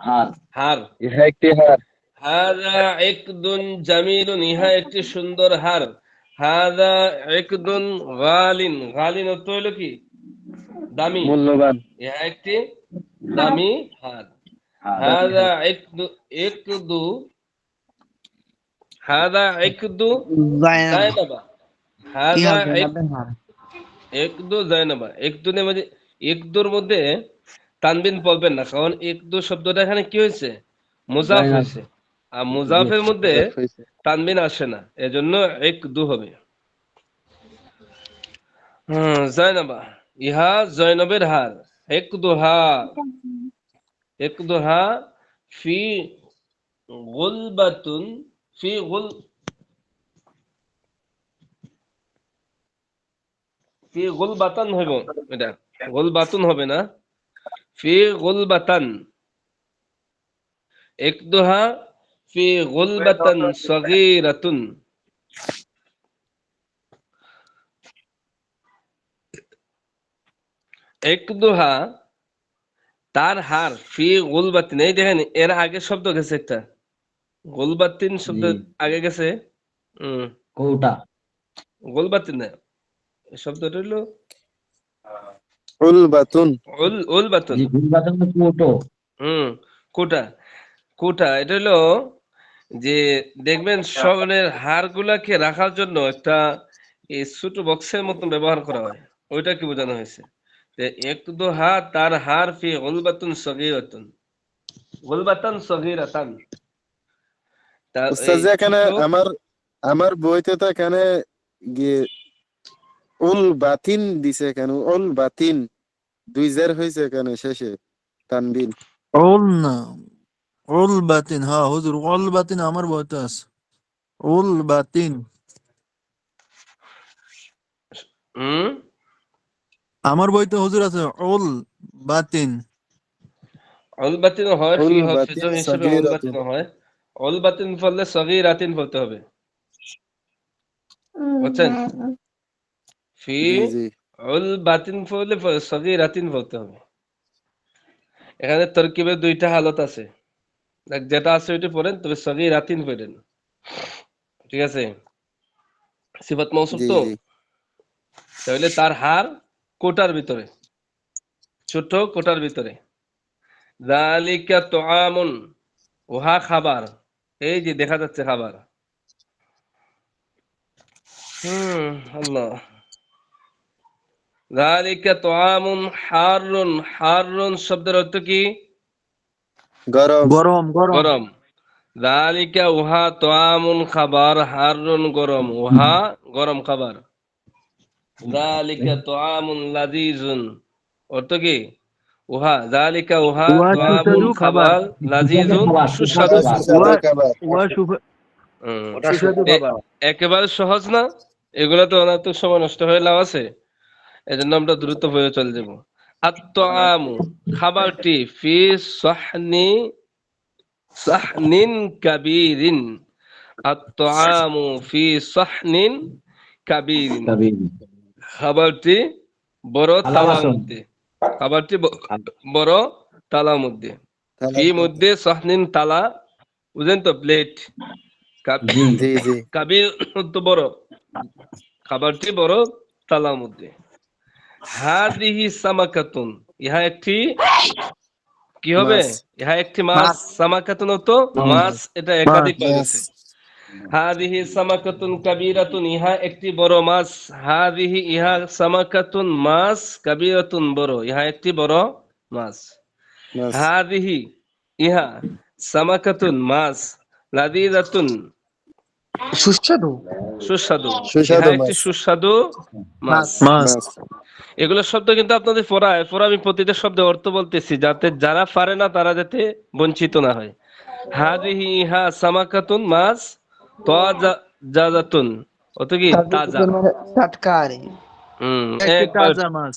হার। হার। ইহা একটি হার। হাদা ইকদুন জামিলুন, ইহা একটি সুন্দর হার। হাদা ইকদুন গালিন, গালিন অর্থ হলো কি? দামি। মূল্যবান। ইহা একটি দামি হার। হার। হাদা ইকদু হাদা ইকদু জায়নাব। জায়নাবা। কি হাদা হার জায়নাবের হার? একদু জায়নাবা। একদুনের মধ্যে, একদুর মধ্যে তানবিন পড়বেন না, কারণ একদু শব্দটা এখানে কি হয়েছে? মুজাফ জায়নাব। হয়েছে, আর মুজাফের মধ্যে মুজাফ হইছে। তানবিন আসে না, এজন্য একদু হবে। জয়নবা, ইহা জয়নবের হার। একদুহা, একদুহা ফি গুলবাতুন, ফি গুল, ফি গুলবাতান হইব, এটা গুলবাতুন হবে না, ফি গুলবাতান। একদুহা ফি গুলবাতান সগীরাতুন। একদুহা তার হার, ফি গুলবাতিন, এই দেখেন এর আগে শব্দ গেছে একটা, গুলবাতিন শব্দ জি। আগে গেছে। কৌটা। গুলবাতিন না, এই শব্দটা হলো উলবাতুন। উলবাতুন। জি, গুলবাতন কৌটো। কোটা, কোটা এটা হলো যে দেখবেন স্বর্ণের হারগুলাকে রাখার জন্য একটা এই ছোট বক্সের মতন ব্যবহার করা হয়, ওইটা কি বোঝানো হয়েছে? একদু হা তার হার ফি গুলবাতুন সগীরাতুন, গুলবাতান সগীরাতান। তা উস্তাদ এই জি, এখানে ছোট, আমার আমার বইতে তো এখানে গিয়ে উল বাতিন দিছে, কেন উল বাতিন দুই জের হয়েছে এখানে শেষে তানবিন। ওল না, ওল বাতিন, হ্যাঁ হুজুর, ওল বাতিন আমার বইতে আছে। ওল বাতিন হুম আমার বইতে হুজুর আছে, ওল বাতিন। অলবাতিন হয়, ফি উল হরফিজ বাতিন হিসেবে সগীরাতুন। অলবাতিন হয়। অলবাতিন বললে সগীরাতিন বলতে হবে, বুঝছেন? ফি জি জি অলবাতিন বললে সগীরাতিন বলতে হবে। এখানে তরকিবের দুইটা হালত আছে, যেটা আছে ওইটা পড়েন, তবে সগীরাতিন পড়েন, ঠিক আছে? সিফাত মৌসুফ জি তো, জি তাহলে তার হার কোটার ভিতরে, ছোট কোটার ভিতরে। যালিকা তুআমুন, উহা খাবার, এই যে দেখা যাচ্ছে খাবার। আল্লাহ। যালিকা তুআমুন হারুন, হারুন শব্দের অর্থ কি? গরম। গরম গরম। গরম। যালিকা উহা তুআমুন খাবার, হারুন গরম, উহা গরম খাবার। যালিকা তুআমুন লাযীজুন অর্থ কি? উহা, যালিকা উহা উহা তুআমুন সুস্বাদু খাবার। খাবার, সুস্বাদু লাযীজুন খাবার, সুস্বাদু। সুস্বাদু খাবার। সুস্বাদু উহা খাবার। উহা হুম, ওটা সুস্বাদু এ- খাবার। একেবারে সহজ না, এগুলো তো অনাত্মক সময় নষ্ট হয়ে লাভ আছে, এজন্য আমরা দ্রুত বয়ে চলে যাব। আত-তাআমু খাবারটি, ফি সাহনি, সাহনিন কাবীরিন। আত-তাআমু ফি সাহনিন কাবীরিন, কাবির। খাবারটি বড় থালা তালার বাসন। মধ্যে, খাবারটি বড় তালার মধ্যে। ফি থালার মধ্যে। মধ্যে, সাহনিন তালা, বুঝেন তো, প্লেট। জি। জি জি কাবির তো বড়, খাবারটি বড় তালার মধ্যে। হাদিহি সামাকাতুন, ইহা একটি কি হবে? মাছ। ইহা একটি মাছ। মাছ। সামাকাতুন তো মাছ, এটা মাছ। একাধিক বার মাছ। গেছে। হাদিহি সামাকাতুন কাবীরাতুন, ইহা একটি বড় মাছ। হাদিহি ইহা সামাকাতুন মাছ, কাবীরাতুন বড়, ইহা একটি বড় মাছ। মাছ। হাদিহি ইহা সামাকাতুন মাছ, লাযীযাতুন সুস্বাদু সুস্বাদু, ইহা সুস্বাদু একটি মাছ। সুস্বাদু মাছ। মাছ। মাছ। মাছ। এগুলো শব্দ কিন্তু আপনাদের পড়ায়, পরে আমি প্রতিটা শব্দের অর্থ বলতেছি, যাতে যারা পারে না তারা যাতে বঞ্চিত না হয়। হাদিহি ইহা সামাকাতুন মাছ, তাজাতুন অত কি? তাজা। মানে টাটকা আর কি। একটি একবার তাজা মাছ।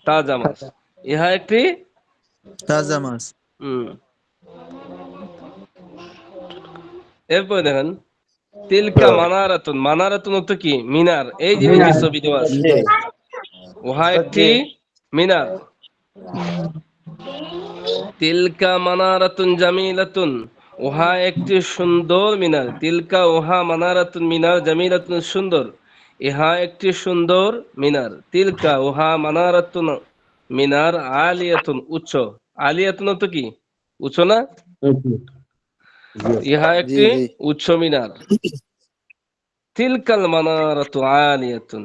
তাজা মাছ, ইহা একটি তাজা মাছ। হুম এরপরে দেখেন, তিলকা মানারাতুন, মানারাতুন অর্থ কি? মিনার, এই যে ওই যে ছবি দেওয়া আছে, জি। উহা একটি মিনার। তিলকা মানারাতুন জামিলাতুন, উহা একটি সুন্দর মিনার। তিলকা উহা মানারাতুন মিনার জামিলাতুন সুন্দর, ইহা একটি সুন্দর মিনার। তিলকা উহা মানারাতুন মিনার আলিয়াতুন উচ্চ। আলিয়াতুন তো কি উচ্চ না? ইহা জি একটি জি উচ্চ মিনার। তিলকাল মানারাতু আলিয়াতুন,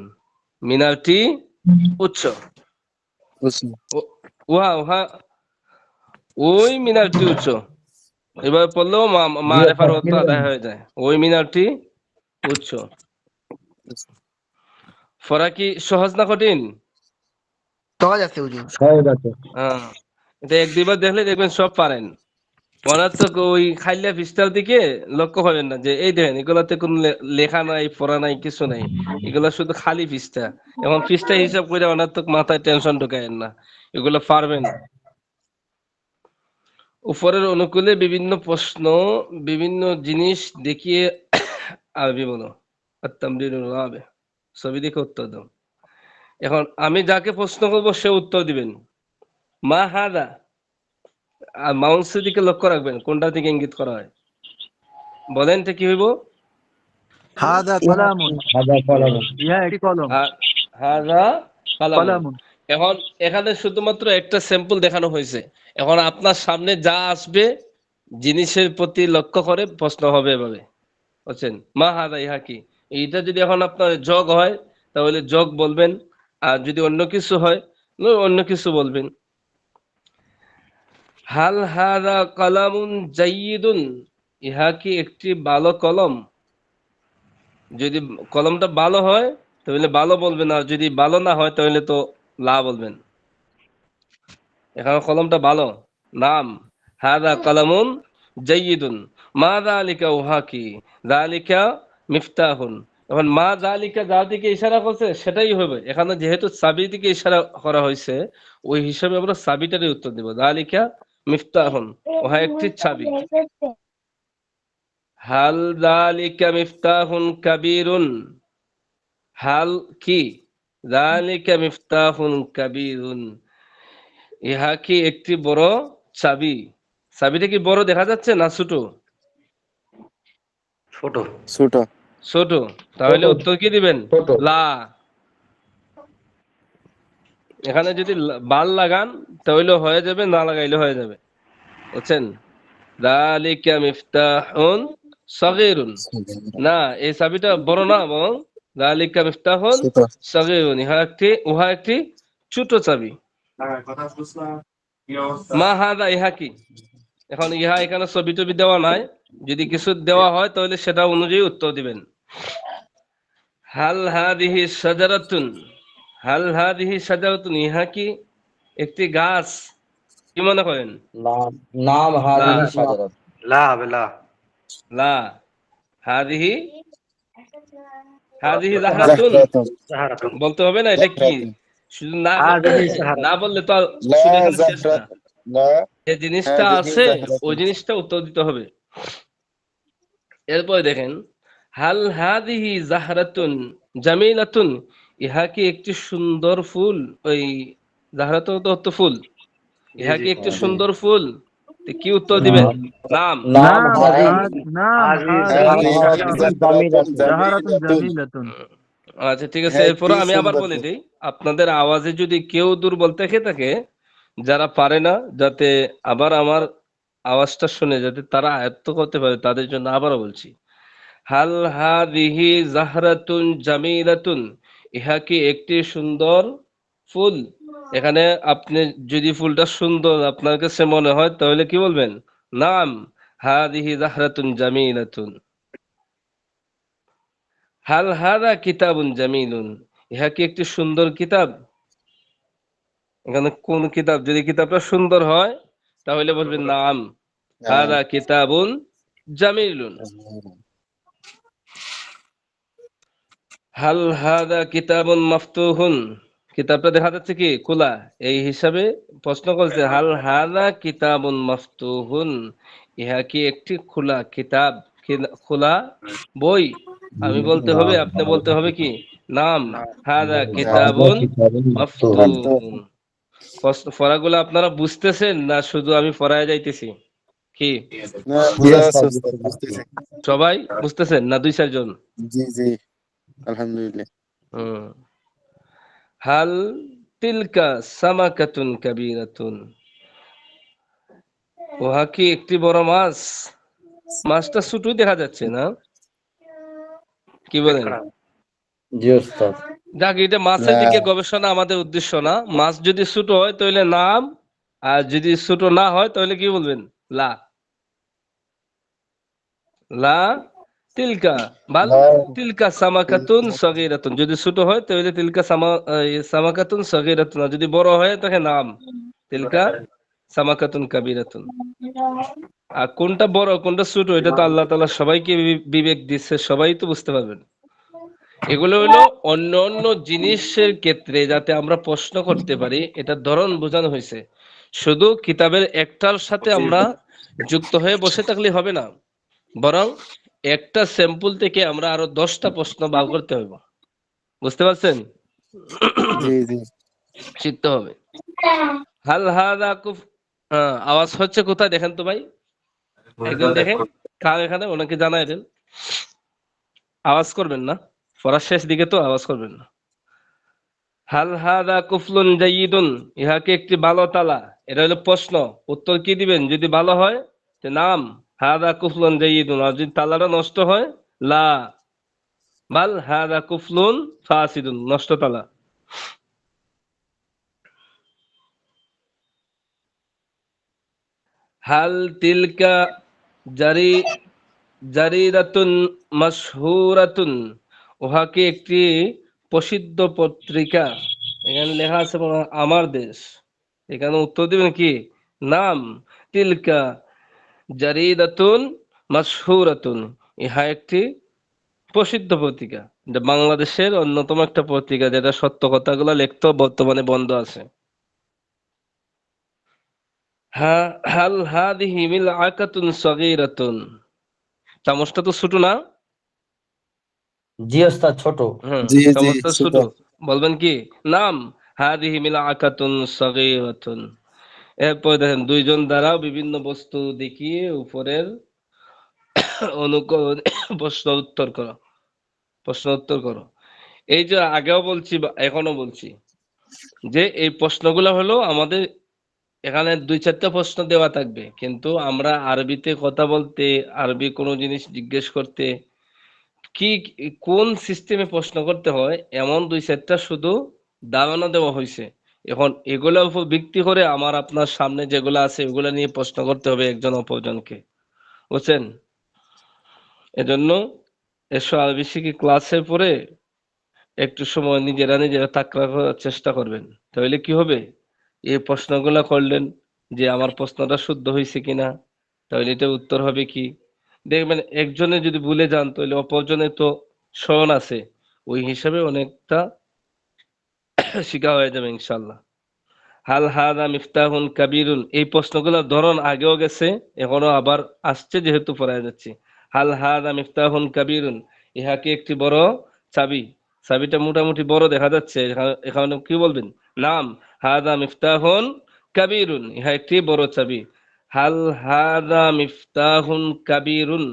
মিনারটি উচ্চ। বুঝছি। উহা উহা ওই মিনারটি উচ্চ। এবার পড়লেও জি মারেফার ওস্তাদ, অর্থ চিনলাম। আদায় হয়ে যায়। ওই মিনারটি উচ্চ। পড়া কি সহজ না কঠিন? সহজ আছে হুজুর। সহজ আছে। হ্যাঁ, এটা এক দুইবার দেখলে দেখবেন সব পারেন। অনার্থক ওই খাইলা পৃষ্ঠার দিকে লক্ষ্য করেন না যে এই দেখেন এগুলাতে কোনো লেখা নাই, পড়া নাই, কিছু নাই, এগুলা শুধু খালি পৃষ্ঠা। এখন পৃষ্ঠা হিসাব করে অনার্থক মাথায় টেনশন ঢুকায়েন না, এগুলো পারবেন। উপরের অনুকূলে বিভিন্ন প্রশ্ন, বিভিন্ন জিনিস দেখিয়ে আরবি বলো। আত-তামরিনুল রাবি, ছবি দেখে উত্তর দাও। এখন আমি যাকে প্রশ্ন করবো সে উত্তর দিবেন। মা হাদা, আর মাউসের দিকে লক্ষ্য রাখবেন কোনটার দিকে ইঙ্গিত করা হয়। বলেন তো কি হইব? হাদা কলামুন, সাদা কলম। ইহা একটি কলম। হাদা কালামুন। কলামুন। এখন এখানে শুধুমাত্র একটা স্যাম্পল দেখানো হয়েছে। এখন আপনার সামনে যা আসবে জিনিসের প্রতি লক্ষ্য করে প্রশ্ন হবে এভাবে, বুঝছেন? মা হাদা, ইহা কি। এইটা যদি এখন আপনার যোগ হয় তাহলে যোগ বলবেন, আর যদি অন্য কিছু হয় অন্য কিছু বলবেন। হাল হাদা কালামুন জাইয়িদুন, ইহা কি একটি ভালো কলম। যদি কলমটা ভালো হয় তাহলে ভালো বলবেন, আর যদি ভালো না হয় তাহলে তো লা বলবেন। এখানে কলমটা ভালো, নাম হাদা কলামুন জাইয়িদুন। মা যালিকা, উহা কি। যালিকা মিফতাহুন। এখন মা যালিকা যার দিকে ইশারা করছে সেটাই হবে। এখানে যেহেতু চাবির দিকে ইশারা করা হয়েছে, ওই হিসাবে আমরা চাবিটারই উত্তর দেব। যালিকা মিফতাহুন, উহা একটি চাবি। হাল যালিকা মিফতাহুন কাবীরুন, হাল কি। যালিকা মিফতাহুন কাবীরুন, ইহা কি একটি বড় চাবি। চাবিটা কি বড় দেখা যাচ্ছে না ছোট? ছোট। ছোট। ছোট। তাহলে উত্তর কি দিবেন? লা। এখানে যদি বাল লাগান তাহলে হয়ে যাবে, না লাগাইলে হয়ে যাবে, বুঝছেন? যালিকা মিফতাহুন সাগীরুন, না এই চাবিটা বড় না, বরং যালিকা মিফতাহুন ছোট। সাগীরুন, উহা একটি ছোট চাবি। মা হাদা, ইহা কি। এখন ইহা এখানে ছবি টবি দেওয়া নাই, যদি কিছু দেওয়া হয় তাহলে সেটা অনুযায়ী উত্তর দিবেন। হাল হাদিহি শাজারাতুন, হাল হাদিহি শাজারাতুন, ইহা কি একটি গাছ। কি মনে করেন? নাম নাম লা। হাদিহি সাজারাত। লা হবে লা। লা। হাদিহি, হাদিহি জাহরাতুন জাহরাতুন। সাহারাতুন। বলতে হবে না, এটা কি। জাহরাতুন। শুধু না হাদিহি সাহারাতুন। না বললে তো আর লা শুধু এখানে শেষ না। জাহরাতুন। লা যে জিনিসটা হাদিহি আছে ওই জাহরাতুন। জিনিসটা উত্তর দিতে হবে। এরপরে দেখেন, হাল হাদিহি জাহরাতুন জামিলাতুন, ইহা কি একটি সুন্দর ফুল। ওই জাহরাতুন তো হতো ফুল, জি ইহা জি। কি একটি সুন্দর ফুল। তো কি উত্তর দিবেন? নাম নাম। নাম নাম হাদিহি নাম হাদিহি হাদিহি হাদিহি জাহরাতুন জাহরাতুন জাহারাতুন জামিলাতুন। জামিলাতুন। আচ্ছা ঠিক আছে, হ্যাঁ এরপরে একটি আমি আবার সুন্দর বলে ফুল। দিই। আপনাদের আওয়াজে যদি কেউ দুর্বল থেকে থাকে, যারা পারে না, যাতে আবার আমার আওয়াজটা শুনে যাতে তারা আয়ত্ত করতে পারে, তাদের জন্য আবারও বলছি। হাল হাদিহি জাহরাতুন জামিলাতুন, ইহা কি একটি সুন্দর ফুল। এখানে আপনি যদি ফুলটা সুন্দর আপনার কাছে মনে হয় তাহলে কি বলবেন? নাম হাদিহি জাহরাতুন জামিলাতুন। হাল হাদা কিতাবুন জামিলুন, ইহা কি একটি সুন্দর কিতাব। এখানে কোন কিতাব, যদি কিতাবটা সুন্দর হয় তাহলে বলবেন নাম হাদা কিতাবুন জামিলুন। হাল হাদা কিতাবুন মাফতুহুন, কিতাবটা দেখা যাচ্ছে কি খোলা, এই হিসাবে প্রশ্ন করছে। হাল হাদা কিতাবুন মাফতুহুন, ইহা কি একটি খোলা কিতাব, খোলা বই। আমি বলতে হবে, আপনি বলতে হবে কি নাম হাদা হাদা কিতাবুন কিতাবুন মাফতুহুন। মাফতুহুন। পড়াগুলো আপনারা বুঝতেছেন না শুধু আমি পড়ায় যাইতেছি? কি না জি বোঝা ওস্তাদ, যাচ্ছে বুঝতে ওস্তাদ, পারছি। বুঝতেছি। সবাই বুঝতেছেন না 2-4 জন? জি জি, আলহামদুলিল্লাহ। হুম। হাল তিলকা সামাকাতুন কাবীরাতুন, উহা কি একটি বড় মাছ? মাছটা ছোট দেখা যাচ্ছে না, কি বলেন? জি ওস্তাদ। যাক, এটা মাছের না দিকে গবেষণা আমাদের উদ্দেশ্য না। মাছ যদি ছোট হয় তাহলে নাম, আর যদি ছোট না হয় তাহলে কি বলবেন? লা। লা তিলকা বাল না তিলকা সামাকাতুন সগীরাতুন, যদি ছোট হয় তাহলে তিলকা সামাকাতুন সগীরাতুন, আর যদি বড় হয় তাহলে নাম তিলকা সামাকাতুন কাবীরাতুন। আর কোনটা বড় কোনটা ছোট এটা তো আল্লাহ তাআলা সবাইকে বিবেক দিচ্ছে, সবাই তো বুঝতে পারবেন। এগুলো হলো অন্য অন্য জিনিসের ক্ষেত্রে যাতে আমরা প্রশ্ন করতে পারি, এটার ধরন বোঝানো হয়েছে। শুধু কিতাবের একটার সাথে আমরা যুক্ত হয়ে বসে থাকলে হবে না, বরং একটা স্যাম্পল থেকে আমরা আরো 10টা প্রশ্ন বার করতে হবে। বুঝতে পারছেন? জি জি, শিখতে হবে। হাল হাদা কুফ, আওয়াজ হচ্ছে কোথায় দেখেন তো ভাই, একজন দেখেন কার এখানে, ওনাকে জানাই দেন। আওয়াজ করবেন না, পড়ার শেষ দিকে তো আওয়াজ করবেন না। হাল হাদা কুফলুন জাইয়িদুন, ইহাকে একটি ভালো তালা। এটা হলো প্রশ্ন, উত্তর কি দিবেন? যদি ভালো হয় যে নাম হাদা কুফলুন জাইয়িদুন, আর যদি তালাটা নষ্ট হয় লা বাল হাদা কুফলুন ফাসিদুন, নষ্ট তালা। হাল তিলকা জারি জারিদাতুন মাশহুরাতুন, উহাকে একটি প্রসিদ্ধ পত্রিকা। এখানে লেখা আছে মনে হয় আমার দেশ, এখানে উত্তর দিবেন কি? নাম তিলকা জারিদাতুন মাশহুরাতুন, ইহা একটি প্রসিদ্ধ পত্রিকা, এটা বাংলাদেশের অন্যতম একটা পত্রিকা যেটা সত্য কথাগুলো লিখতো, বর্তমানে বন্ধ আছে। হাল হাদিহি মিলআকাতুন সগীরাতুন, চামচটা তো ছোট না? জি ওস্তাদ, ছোট। জি জি, চামচটা ছোট, সেটা বলবেন কি? নাম হাদিহি মিলআকাতুন সগীরাতুন। এরপর দেখেন দুইজন দ্বারা বিভিন্ন বস্তু দেখিয়ে উপরের অনুকরণ প্রশ্ন উত্তর করো, প্রশ্ন উত্তর করো। এই যে আগেও বলছি বা এখনো বলছি যে এই প্রশ্নগুলো হলো আমাদের, এখানে 2-4টা প্রশ্ন দেওয়া থাকবে, কিন্তু আমরা আরবিতে কথা বলতে, আরবি কোনো জিনিস জিজ্ঞেস করতে কি কোন সিস্টেমে প্রশ্ন করতে হয় এমন 2-4টা শুধু ধারণা দেওয়া হয়েছে। এখন এগুলোর উপর ভিত্তি করে আমার আপনার সামনে যেগুলো আছে ওগুলো নিয়ে প্রশ্ন করতে হবে একজন অপরজনকে, বুঝছেন? এজন্য এসো আরবি শিখি ক্লাসের পরে একটু সময় নিজেরা নিজেরা তাকড়া করার চেষ্টা করবেন, তাহলে কি হবে? এই প্রশ্নগুলো করলেন যে আমার প্রশ্নটা শুদ্ধ হয়েছে কিনা, তাহলে এটা উত্তর হবে কি। দেখবেন একজনে যদি ভুলে যান তাহলে অপরজনে তো স্মরণ আছে, ওই হিসাবে অনেকটা শিখা হয়ে যাবে ইনশাল্লাহ। হাল হাদা মিফতাহুন কাবীরুন, এই প্রশ্নগুলোর ধরন আগেও গেছে, এখনো আবার আসছে যেহেতু পড়ায় যাচ্ছি। হাল হাদা মিফতাহুন কাবীরুন, ইহাকে একটি বড় চাবি। চাবিটা মোটামুটি বড় দেখা যাচ্ছে, এখানে কি বলবেন? নাম হাদা মিফতাহুন কাবীরুন, ইহা একটি বড় চাবি। হাল হাদা মিফতাহুন কাবীরুন,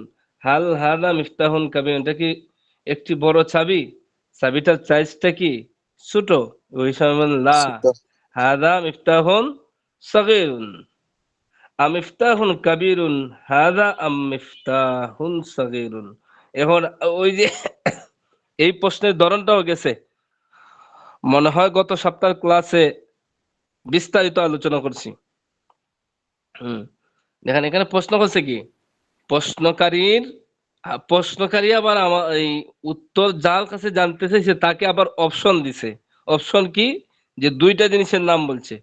হাল হাদা মিফতাহুন কাবীরুন, এটা কি একটি বড় চাবি? চাবিটার সাইজটা কি ছোট? ওই সময় লা সেটা হাদা মিফতাহুন সগীরুন আমিফতাহুন কাবীরুন হাদা আম মিফতাহুন সগীরুন। এখন ওই যে এই প্রশ্নের ধরনটাও গেছে, মনে হয় গত সপ্তাহের ক্লাসে বিস্তারিত আলোচনা করছি। হুম, দেখেন এখানে প্রশ্ন করছে কি, প্রশ্নকারীর প্রশ্নকারী আবার আমার এই উত্তর যার কাছে জানতে চাইছে তাকে আবার অপশন দিছে। অপশন কি? যে 2টা জিনিসের নাম বলছে,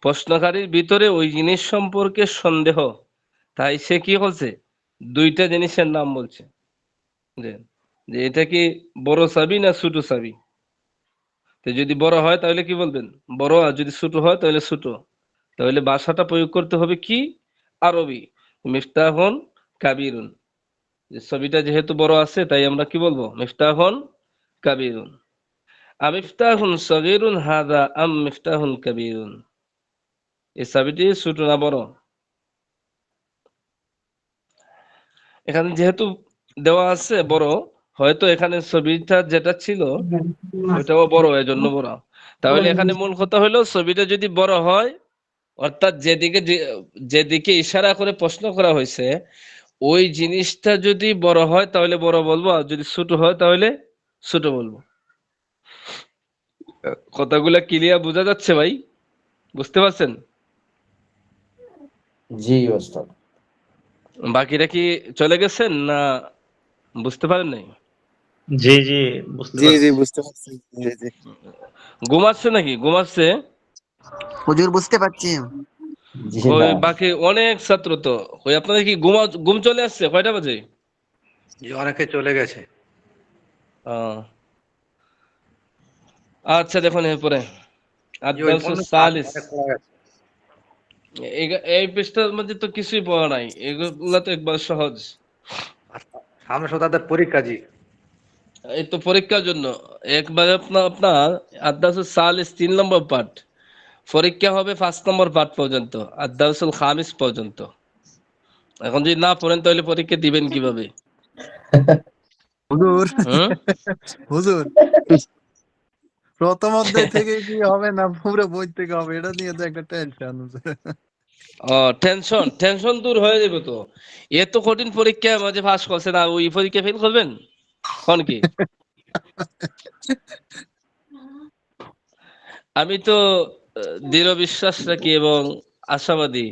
প্রশ্নকারীর ভিতরে ওই জিনিস সম্পর্কে সন্দেহ, তাই সে কি বলছে? 2টা জিনিসের নাম বলছে, যে যে এটা কি বড় চাবি না ছোট চাবি। তো যদি বড় হয় তাহলে কি বলবেন? বড়, আর যদি ছোট হয় তাহলে ছোট। তাহলে ভাষাটা প্রয়োগ করতে হবে কি? আরবি। মিফতাহুন কাবীরুন, যে ছবিটা যেহেতু বড় আছে তাই আমরা কি বলবো? মিফতাহুন কাবীরুন। আমিফতাহুন সগীরুন হাদা আম মিফতাহুন কাবীরুন, এই চাবিটি ছোট না বড়? এখানে যেহেতু দেওয়া আছে বড়, হয়তো এখানে ছবিটা যেটা ছিল ওইটাও বড়, এজন্য বড়। তাহলে এখানে মূল কথা হলো ছবিটা যদি বড় হয়, অর্থাৎ যেদিকে ইশারা করে প্রশ্ন করা হয়েছে ওই জিনিসটা যদি বড় হয় তাহলে বড় বলবো, আর যদি ছোট হয় তাহলে ছোট বলবো। কথাগুলা ক্লিয়ার বোঝা যাচ্ছে ভাই? বুঝতে পারছেন? জি ওস্তাদ। বাকিরা কি চলে গেছেন না বুঝতে পারেন নাই? জি জি বুঝতে জি জি পারছি। বুঝতে পারছি। জি জি ঘুমাচ্ছে নাকি? ঘুমাচ্ছে? হুজুর বুঝতে পারছি। জি ওই না, বাকি অনেক ছাত্র তো, ওই আপনাদের কি ঘুম চলে আসছে কয়টা বাজে? যে অনেকে চলে গেছে। আহ, আচ্ছা দেখুন এরপরে যে ওই আদ-দারসুস পর্যন্ত সালিস। অনেক পড়া গেছে। এই পৃষ্ঠার মধ্যে তো কিছুই পড়া নাই, এগুলা তো একবার সহজ। আর সামনে সপ্তাহে পরীক্ষা জি। এই তো পরীক্ষার জন্য একবার আপনার আদ-দারসুস সালিস 3 নম্বর পার্ট, পরীক্ষা হবে 5 নম্বর পার্ট পর্যন্ত, আদ-দারসুল খামিস পর্যন্ত। এখন যদি না পড়েন তাহলে পরীক্ষা দিবেন কিভাবে? হুজুর হুম? হুজুর প্রথম অধ্যায় থেকে কি হবে না পুরো বই থেকে হবে, এটা নিয়ে তো একটা টেনশন। টেনশন দূর হয়ে যাবে তো। এত কঠিন পরীক্ষা মাঝে পাস করছে না, ওই পরীক্ষা ফেল করবেন কোন কি? আমি তো দৃঢ় বিশ্বাস রাখি এবং আশাবাদী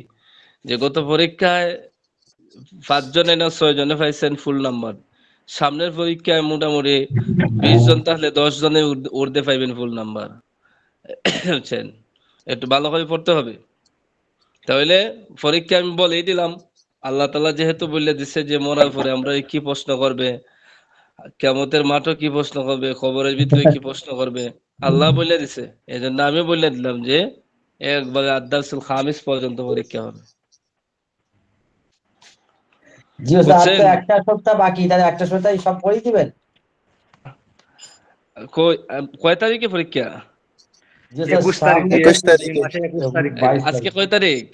যে গত পরীক্ষায় 5 জনে না 6 জনে পাইছেন ফুল নাম্বার। সামনের পরীক্ষায় মোটামুটি 20 জন তাহলে 10 জনে উর্ধে পাইবেন ফুল নাম্বার। বুঝছেন? একটু ভালো করে পড়তে হবে। তাহলে পরীক্ষা আমি বলেই দিলাম, আল্লাহ তাআলা যেহেতু বলে দিচ্ছে যে মরার পরে আমরা কি প্রশ্ন করবে, কিয়ামতের মাঠে কি প্রশ্ন করবে, কবরের ভিতরে কি প্রশ্ন করবে, আল্লাহ বলে দিছে। এজন্য আমি বলে দিলাম যে একবারে আদ-দারসুল খামিস পর্যন্ত পরীক্ষা হবে। জি ওস্তাদ, আর তো বুঝছেন? একটা সপ্তাহ বাকি, তাহলে একটা সপ্তাহে সব পড়ে দিবেন? কয় তারিখে পরীক্ষা? জি ওস্তাদ, 21 তারিখ সামনে জি, একুশ তো এই তারিখে মাসে 21 তারিখ। 22 আজকে তারিখ, কয় তারিখ?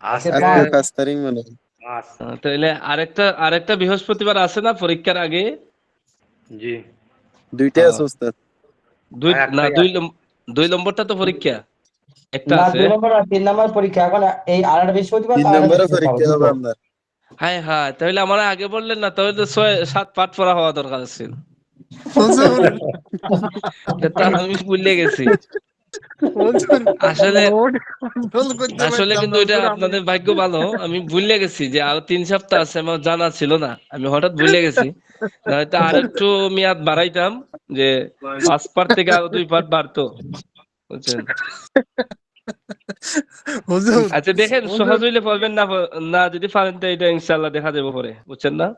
আজকে আজকে আজকে 5। 5 তারিখ মনে হয়। 5 তাহলে আরেকটা বৃহস্পতিবার আছে না পরীক্ষার আগে? জি। দুইটাই আহ, আছে ওস্তাদ। আর একটাই আছে। 2 নম্বরটা তো পরীক্ষা একটা না, আছে। 2 নম্বর আর 3 নম্বর পরীক্ষা। এখন এই আরেকটা বৃহস্পতিবার, 3 নম্বরে আরেকটা বৃহস্পতিবার পরীক্ষা হবে দুটো। আপনার। হ্যাঁ হ্যাঁ, তাহলে আমার আগে বললেন না, তাহলে তো 6-7 পাঠ পড়া হওয়া দরকার ছিল। হুজুর এটা আমি ভুলে গেছি। হুজুর আসলে মোড কন্ট্রোল করতে আসলে পারতাম কিন্তু না এটা হুজুর আমি। আপনাদের ভাগ্য ভালো, আমি ভুলে গেছি যে আরো 3 সপ্তাহ আছে, আমার জানা ছিল না, আমি হঠাৎ ভুলে গেছি। নয়তো আর একটু মেয়াদ বাড়াইতাম, যে 5 পার্ট থেকে আরো 2 পার্ট বাড়তো। বুঝছেন? হুজুর আচ্ছা দেখেন, হুজুর সহজ হইলে পারবেন, না না যদি পারেন তো এটা ইনশাআল্লাহ দেখা যাবে পরে। বুঝছেন না?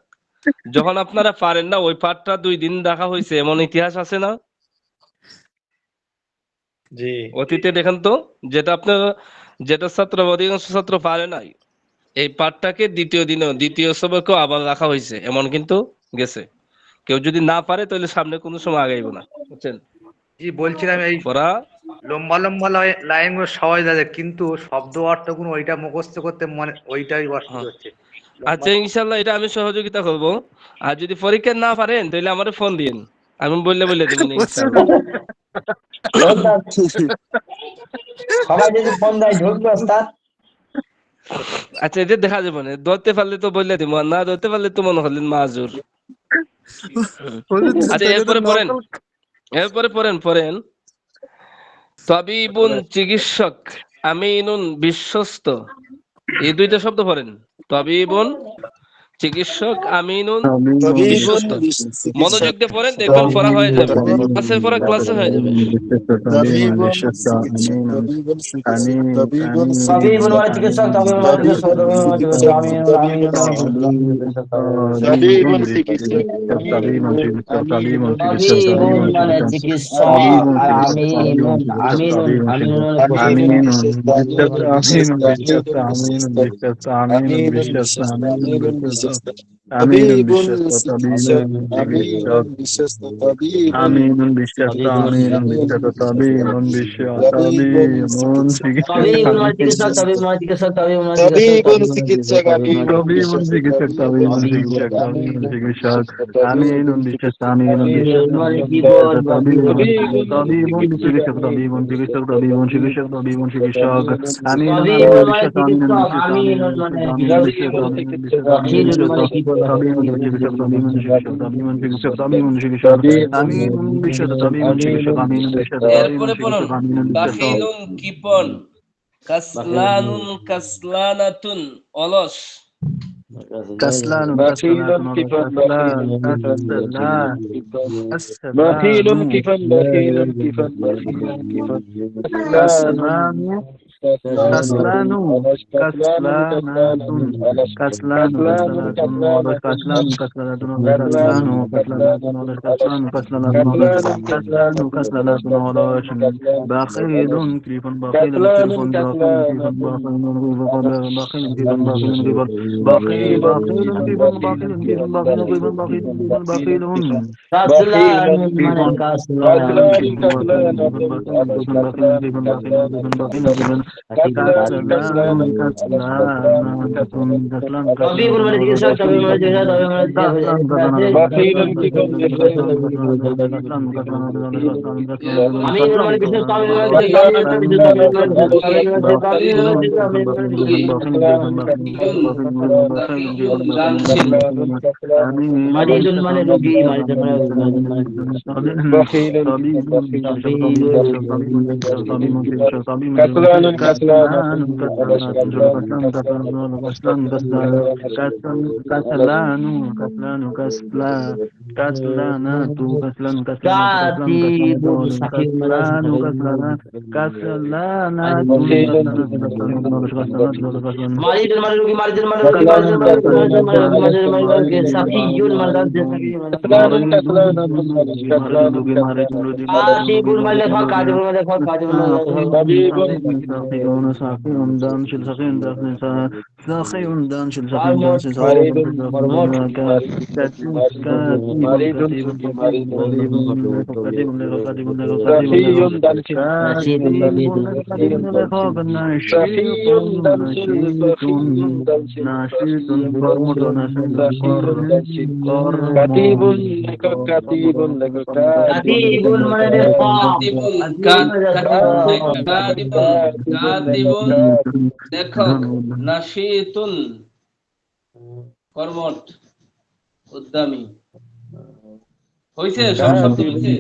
যখন আপনারা পারেন না, ওই পার্টটা 2 দিন দেখা হয়েছে এমন ইতিহাস আছে না জি অতীতে? দেখেন তো, যেটা ছাত্র অধিকাংশ ছাত্র পারে নাই, এই পাঠটাকে দ্বিতীয় সবকেও আবার রাখা হয়েছে, এমন কিন্তু গেছে। কেউ যদি না পারে তাহলে সামনে কোনো সময় আগাইবো না। বুঝছেন? জি বলছিলাম এই পড়া লম্বা লম্বা লাইন গুলো সহজ আছে, কিন্তু শব্দ অর্থ গুলো ওইটা মুখস্থ করতে মনে ওইটাই অসুবিধা হ্যাঁ। হচ্ছে। লম্বা আচ্ছা ইনশাল্লাহ এটা আমি সহযোগিতা করব। আর যদি পরীক্ষা না পারেন তাহলে আমারে ফোন দিন, আমি বলে দেবেন হুজুর ইনশাল্লাহ। ওস্তাদ, সবাই যদি ফোন দেয় ঢুকবে ওস্তাদ? আচ্ছা এটা দেখা যাবে না, ধরতে পারলে তো বললে দিব, আর না ধরতে পারলে তো মনে হলেন মাজুর। হুজুর আচ্ছা তাহলে তো এরপরে পড়েন। তাবিবুন চিকিৎসক, আমিনুন বিশ্বস্ত, এই 2টা শব্দ পড়েন। তাবিবুন চিকিৎসক, আমিনুন তাবিবুন বিশ্বস্ত। চিকিৎসক, মনোযোগ দিয়ে পড়েন, দেখবেন পড়া হয়ে যাবে, ক্লাসের পড়া ক্লাসে হয়ে যাবে। তাবিবুন চিকিৎসক, তাবিবুন চিকিৎসক, তাবিবুন তাবিবুন চিকিৎসক, মানে চিকিৎসক, তাবিবুন মানে চিকিৎসক, তাবিবুন মানে চিকিৎসক, আমিনুন আমিনুন মানে চিকিৎসক, তাবিবুন চিকিৎসক, তাবিবুন তাবিবুন মানে চিকিৎসক, আর আমিনুন আমিনুন আমিনুন মানে প্রশিক্ষক। তাবিবুন বিশ্বস্ত, তাবিবুন বিশ্বস্ত, তাবিবুন বিশ্বস্ত, তাবিবুন বিশ্বস্ত, আমিনুন তাবিবুন বিশ্বস্ত চিকিৎসক, চিকিৎসক আমিনুন বিশ্বস্ত তাবিবুন আমিনুন বিশ্বস্ত আমিনুন তাবিবুন বিশ্বস্ত চিকিৎসক, তাবিবুন বিশ্বস্ত তাবিবুন তাবিবুন চিকিৎসক, চিকিৎসক তাবিবুল মানে তাবিবুন চিকিৎসক, বিশ্বস্ত, তাবিবুল মানে চিকিৎসক, তাবিবুল মানে চিকিৎসক, তাবিবুন তাবিবুল মানে চিকিৎসক, চিকিৎসক, তাবিবুল মানে আমিনুন তাবিবুন বিশ্বস্ত, চিকিৎসক তাবিবুন তাবিবুন, চিকিৎসক তাবিবুন আমিনুন চিকিৎসক বিশ্বস্ত, তাবিবুন আমিনুন বিশ্বস্ত চিকিৎসক, আমিনুন আমিনুন বিশ্বস্ত মানে আমিনুন কি বিশ্বস্ত বল বাকি তাবিবুন তাবিবুন তাবিবুন চিকিৎসক, চিকিৎসক তাবিবুন আমিনুন চিকিৎসক বিশ্বস্ত, তাবিবুন তাবিবুন চিকিৎসক তাবিবুন চিকিৎসক, চিকিৎসক আমিনুন আমিনুন চিকিৎসক, তাবিবুল আমিনুন মানে বিশ্বস্ত আমিনুন চিকিৎসক, বিশ্বস্ত আমিনুন আমিনুল মানে বিশ্বস্ত আমিনুন চিকিৎসক, বিশ্বস্ত তাবিবুন আমিনুন চিকিৎসক, বিশ্বস্ত আমিনুন আমিনুন বাকিলুল মানে বিশ্বস্ত কি বল বাকি তাবিবুন চিকিৎসক তাবিবুন চিকিৎসক তাবিবুন চিকিৎসক তাবিবুন চিকিৎসক তাবিবুন আমিনুন বিশ্বস্ত তাবিবুন চিকিৎসক আমিনুন আমিনুন বিশ্বস্ত বিশ্বস্ত, তাবিবুন এরপরে পড়ুন চিকিৎসক আমিনুন বিশ্বস্ত বাখিলুন কিপন, বাকিলুল কাসলানুন কাসলানাতুন অলস, কাসলানুন বাখিলুন কাসলানাতুন কিফান, কাসলা বাখিলুন কিফান, কাসলা বাখিলুন কিফান, কাসলানু বাখিলুন কিফান, বাখিলুন কিফান, বাখিলুন কিফান, কাসলানুন, কাসলানু কাসলানুন, কাসলানু আলাস কাসলানুন, কাসলানাতুন কাসলানাতুন, আলাস কাসলানু কাসলানুন, কাসলানাতুন অলস কাসলানাতুন, কাসলানু কাসলানাতুন অলস কাসলানু কাসলানুন, কাসলানাতুন কাসলানাতুন, অলস আলাস কাসলানু কাসলানাতুন অলস কাসলানুন, কাসলানু কাসলানাতুন, আলাস কাসলানাতুন অলস কাসলানুন, কাসলানাতুন, আলাস বাখিলুন কৃপন বাখিলুন কাসলানুন, কৃপন বাখিলুন কৃপন কাসলানাতুন, বাখিলুন কৃপন বাখিলুন কৃপন বাখিলুন কৃপন বাখিলুন কৃপন বাখিলুন কৃপন বাখিলুন কৃপন বাখিলুন কাসলানুল মানে কৃপন কাসলান তাবিবুল মানে চিকিৎসক, তাবিবুল মানে চিকিৎসক, আমিনুল মানে বিশেষ, তাবিবুল মানে বিশেষ, তাবিবুল মানে বিশেষ, তাবিবুল মানে বিশেষ, তাবিবুল মানে বিশেষ, তাবিবুল মানে বিশেষ, দানশীল, মারিদুল মানে রোগী, মারিদুল মানে কাসলানুন, কাসলানাতুন, আলাস কাসলানুন, কাতিবুল সাকিব মানে মারিদুল মানে রোগী, মারিদুল মানে রোগী, মারিদুল মানে রোগী, মারিদুল মানে রোগী, মারিদুল মানে রোগী, সাকিউল মানে কাসলানুন, কাসলানাতুন, আলাস কাসলানুন, কাতিবুল মানে লেখক, কাতিবুল মানে লেখক, কাতিবুল মানে লেখক, তাবিবুন মারিদুন, মারিদুন, মারিদুন, সাফিয়ুন, দানশীল, সাফিয়ুন, দানশীল, সাফিয়ুন, দানশীল, সাফিয়ুন, দানশীল, সাফিয়ুন, দানশীল, কাতিবুন, লেখক, কাতিবুন, লেখক, কাতিবুল মানে লেখক, কাতিবুন কাতিবুন লেখক, নাশিতুন কর্মঠ উদ্যমী। হইছে সব শব্দ হইছে?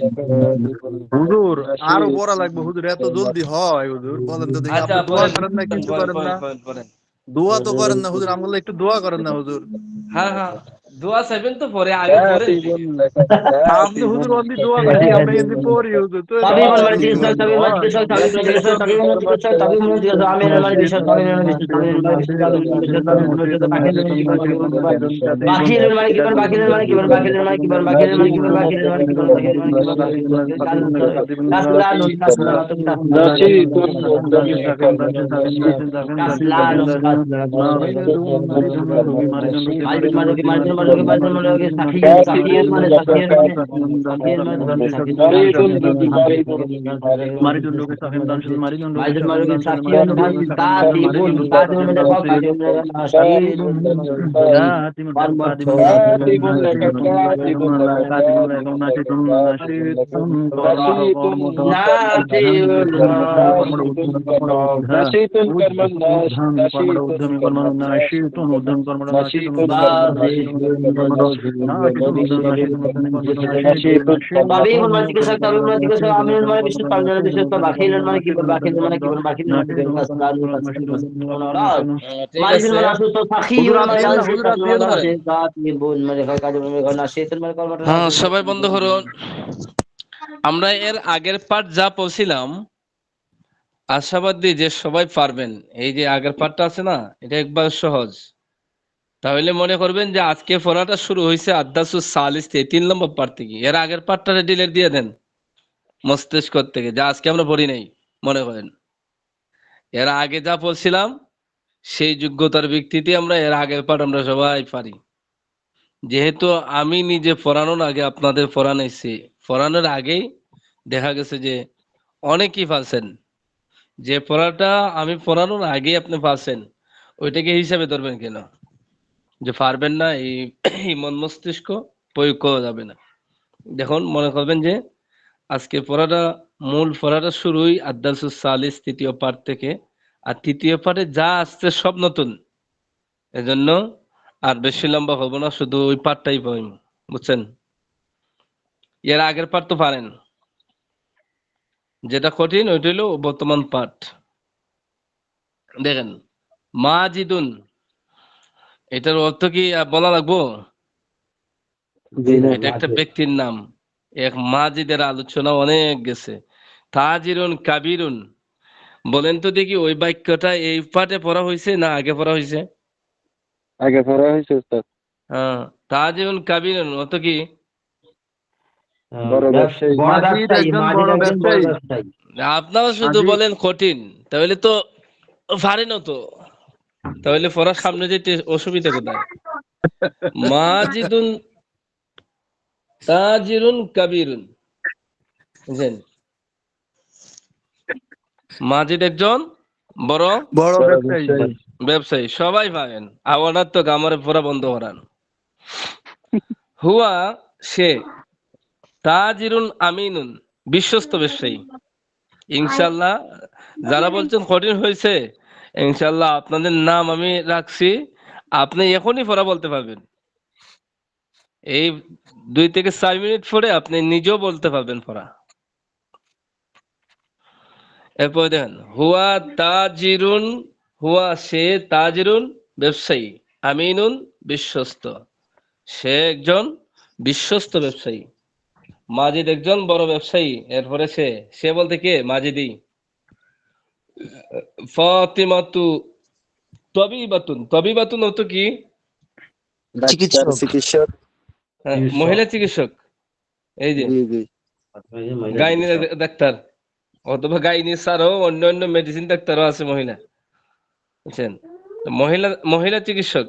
হুজুর আরো পড়া লাগবে হুজুর, এত জলদি হয় হুজুর? বলেন তো দেখি, আচ্ছা আপনি দোয়া করেন না, কিছু করেন না, পড়েন। দোয়া তো করেন না হুজুর, আমগুলো একটু দোয়া করেন না হুজুর। হ্যাঁ দোয়া চাইবেন তো পরে, আগে পড়েন। আপনি হুজুর অনলি দোয়া করেন, আমরা এমনি পড়ি হুজুর। তো তাবিবুল মানে চিকিৎসক, তাবিবুল মানে চিকিৎসক, তাবিবুল মানে চিকিৎসক, তাবিবুল মানে চিকিৎসক, তাবিবুল মানে চিকিৎসক, আমিনুল মানে বিশেষ, তাবিবুল মানে বিশেষ, তাবিবুল মানে বিশেষ, তাবিবুল মানে বিশেষ, তাবিবুল মানে বিশেষ, বাকিলুল মানে কিবন, বাকিলুল মানে কিবন, বাকিলুল মানে কিবন, বাকিলুল মানে কিবন, বাকিলুল মানে কিবন, বাকিলুল মানে কিবন, বাকিলুল মানে কিবন, কাসলানুন, কাসলানাতুন, নাশিতুন, উদ্যমী, কাসলানুন, কাসলানাতুন, মারিদুল মানে রোগী, মারিদুল মানে রোগী, মারিদুল মানে রোগী, সাকিউল, সাকিউল মানে সাকিউল মানে সাকিউল মানে ধরনের সাকিউল, মারিদুন, মারিদুন, মারিদুন লোকে সাকিম দানশীল মারিদুন লোকে মারিদুল মানে সাকিম রোগী, দানশীল সাকিউল মানে কাতিবুল, কাতিবুল মানে লেখক, কাতিবুল মানে সাকিউল তাবিবুল মানে চিকিৎসক, তাবিবুল মানে চিকিৎসক, আমিনুল মানে বিশেষ, তাবিবুল মানে বিশেষ, বাকিলুল মানে কিবন, বাকিলুল মানে কিবন, বাকিলুল মানে কিবন, কাসলানুন, মারিদুল মানে আসুত, সাকিউল মানে দানশীল, কাতিবুল মানে দানশীল, কাতিবুল মানে লেখক, কাতিবুল মানে নাশিতুল মানে কর্মঠ। হ্যাঁ সবাই বন্ধ করুন। আমরা এর আগের পার্ট যা পড়ছিলাম, আশাবাদী যে সবাই পারবেন। এই যে আগের পার্টটা আছে না, এটা একবার সহজ। তাহলে মনে করবেন যে আজকে পড়াটা শুরু হয়েছে আদ্দাসুস সালিস থেকে, 3 নম্বর পার্ট থেকে। এর আগের পার্টটা ডিলিট দিয়ে দেন মস্তিষ্ক থেকে, যা আজকে আমরা পড়ি নাই। মনে করেন এর আগে যা পড়ছিলাম সেই যোগ্যতার ভিত্তিতে আমরা এর আগের পার্ট আমরা সবাই পারি। যেহেতু আমি নিজে পড়ানোর আগে আপনাদের পড়ানাইছি, পড়ানোর আগেই দেখা গেছে যে অনেকেই পারছেন। যে পড়াটা আমি পড়ানোর আগেই আপনি পারছেন, ওইটাকে হিসাবে ধরবেন কেন? যে পারবেন না, এই মন মস্তিষ্ক প্রয়োগ করা যাবে না। দেখুন, মনে করবেন যে আজকে পড়াটা, মূল পড়াটা শুরুই আদ্দারসুস সালিস তৃতীয় পাঠ থেকে, আর তৃতীয় পাঠে যা আসছে সব নতুন। এজন্য আর বেশি লম্বা হবো না, শুধু ওই পাঠটাই পড়িম, বুঝছেন? এর আগের পাঠ তো পারেন, যেটা কঠিন ওইটা হলো বর্তমান পাঠ। দেখেন, মাজিদুন, এটার অর্থ কি বলা লাগবো? জি না, এটা একটা মাঝে। ব্যক্তির নাম। এক মাজিদের আলোচনা অনেক গেছে। তাজিরুন কাবিরুন, বলেন তো দেখি ওই বাক্যটা এই পাঠে পড়া হয়েছে না আগে পড়া হয়েছে? আগে পড়া হয়েছে উস্তাদ। হ্যাঁ, তাজিরুন কাবিরুন অর্থ কি? বড় ব্যবসায়ী। বড় মাজিদ ব্যবসায়ী, একজন মাঝে বড় একজন বড় ব্যবসায়ী। ব্যবসায়ী। আপনারা শুধু মাজিদ বলেন কঠিন, তাহলে তো পারেন তো, তাহলে পড়ার সামনে যেতে অসুবিধা কোথায়? মাজিদুন তাজিরুন কাবিরুন, বুঝলেন? মাজিদ একজন বড় বড় বড় ব্যবসায়ী। ব্যবসায়ী। ব্যবসায়ী, সবাই পাবেন। আওয়ানার তো গামারে পড়া বন্ধ করান। হুয়া সে, তাজিরুন আমিনুন, বিশ্বস্ত ব্যবসায়ী। ইনশাল্লাহ যারা বলছেন কঠিন হয়েছে, ইনশাল্লাহ আপনাদের নাম আমি রাখছি, আপনি এখনই পড়া বলতে পারবেন। এই 2 থেকে 4 মিনিট পরে আপনি নিজেও বলতে পারবেন পড়া। এরপর দেখেন, হুয়া তাজিরুন, হুয়া সে তাজিরুন ব্যবসায়ী, আমিনুন বিশ্বস্ত, সে একজন বিশ্বস্ত ব্যবসায়ী। মাজিদ একজন বড় ব্যবসায়ী। এরপরে সে বলতে কে? মাজিদি। ফাতিমাতু তবিবাতুন, তবিবাতুন অর্থ কি? ডাক্তার, চিকিৎসক। চিকিৎসক। হ্যাঁ, চিকিৎসক। মহিলা চিকিৎসক। এই যে জি জি। মহিলা গাইনি চিকিৎসক। ডাক্তার, অথবা গাইনি ছাড়াও অন্য অন্য মেডিসিন ডাক্তারও আছে মহিলা, বুঝছেন? তো মহিলা মহিলা চিকিৎসক।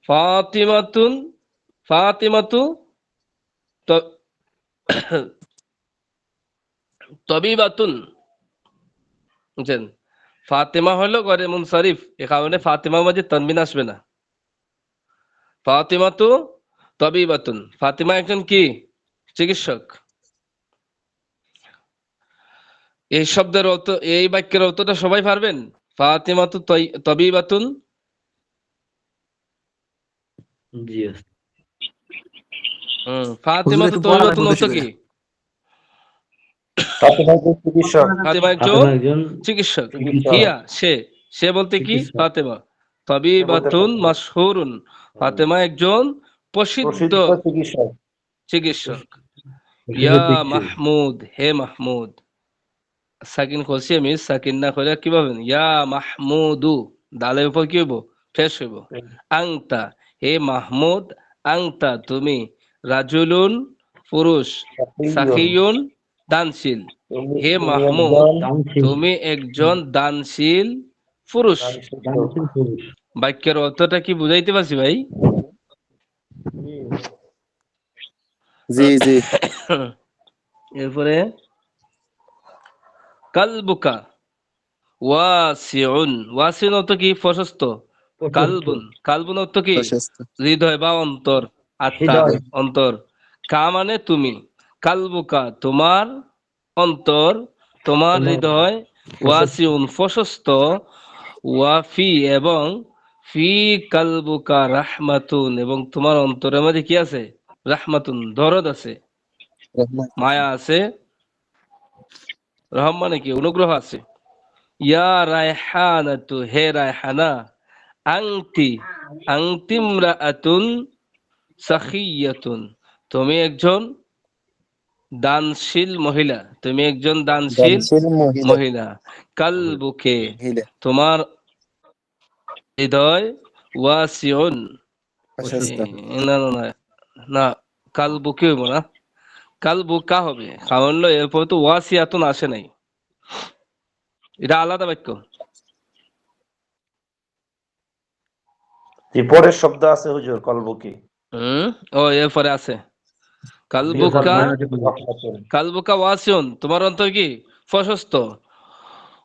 ফাতিমাতুন, ফাতিমাতু ত- তবিবাতুন, বুঝছেন? ফাতেমা হলো ঘরে মুনসারিফ, এ কারণে ফাতেমার মাঝে তানবিন আসবে না। ফাতিমাতু তবিবাতুন, ফাতিমা একজন কি? চিকিৎসক। এই শব্দের অর্থ, এই বাক্যের অর্থটা সবাই পারবেন? ফাতিমাতু তবিবাতুন। জি। হুজুর ফাতিমাতু একটু পড়া তবিবাতুন লাগবে অর্থ বেশি করে। কি? ফাতেমা একজন চিকিৎসক। ফাতিমা একজন ফাতেমা একজন চিকিৎসক। চিকিৎসক। হিয়া সে বলতে কি? চিকিৎসক। ফাতেমা। সে বলতে তবিবাতুন ফাতেমা। মাশহুরুন, ফাতেমা একজন প্রসিদ্ধ প্রসিদ্ধ চিকিৎসক। চিকিৎসক। প্রসিদ্ধ ইয়া চিকিৎসক। মাহমুদ, হে মাহমুদ। সাকিন করছি আমি, সাকিন না করে কি পাবেন? ইয়া মাহমুদু, দালের উপর কি হইব? ফেস হইব। আংতা, হে মাহমুদ, আংতা তুমি, রাজুলুন পুরুষ, সাকিয়ুন, সাকিয়ুন দানশীল। হে তুমি মাহমুদ, একজন দানশীল। তুমি একজন দানশীল পুরুষ। দানশীল। দানশীল পুরুষ। বাক্যের অর্থটা কি বুঝাইতে পারছি ভাই? জি জি। এরপরে কালবুকা ওয়াসিউন, ওয়াসিউন অর্থ কি? প্রশস্ত। প্রশস্ত। কালবুন, কালবুন অর্থ কি? প্রশস্ত। হৃদয় বা অন্তর, আত্মা, হৃদয়। অন্তর। কা মানে তুমি, কালবুকা তোমার অন্তর, তোমার তোমার হৃদয়, প্রশস্ত। ওয়াসিউন প্রশস্ত, ওয়াফি এবং ফি কালবুকা রাহমাতুন, এবং তোমার অন্তরের মধ্যে কি আছে? রাহমাতুন, দরদ আছে, রহমান। মায়া আছে, রহম মানে কি? অনুগ্রহ আছে। ইয়া রায়হানাতু, হে রায়হানা, আংতি, আংতিমরাআতুন সাখিয়াতুন, তুমি একজন দানশীল মহিলা, তুমি একজন দানশীল দানশীল মহিলা। মহিলা। কালবুকে, মহিলা। তোমার হৃদয়, ওয়াসিউন, প্রশস্ত। না না না না, কালবুকে হইব না, কালবুকা হবে, কারণ হলো এরপর তো ওয়াসিয়াতুন আসে নাই, এটা আলাদা বাক্য। পরের শব্দ আছে হুজুর, কলবুকি। ও এরপরে আছে কালবুকা কালবুকা ওয়াসিউন, তোমার অন্তর কি প্রশস্ত।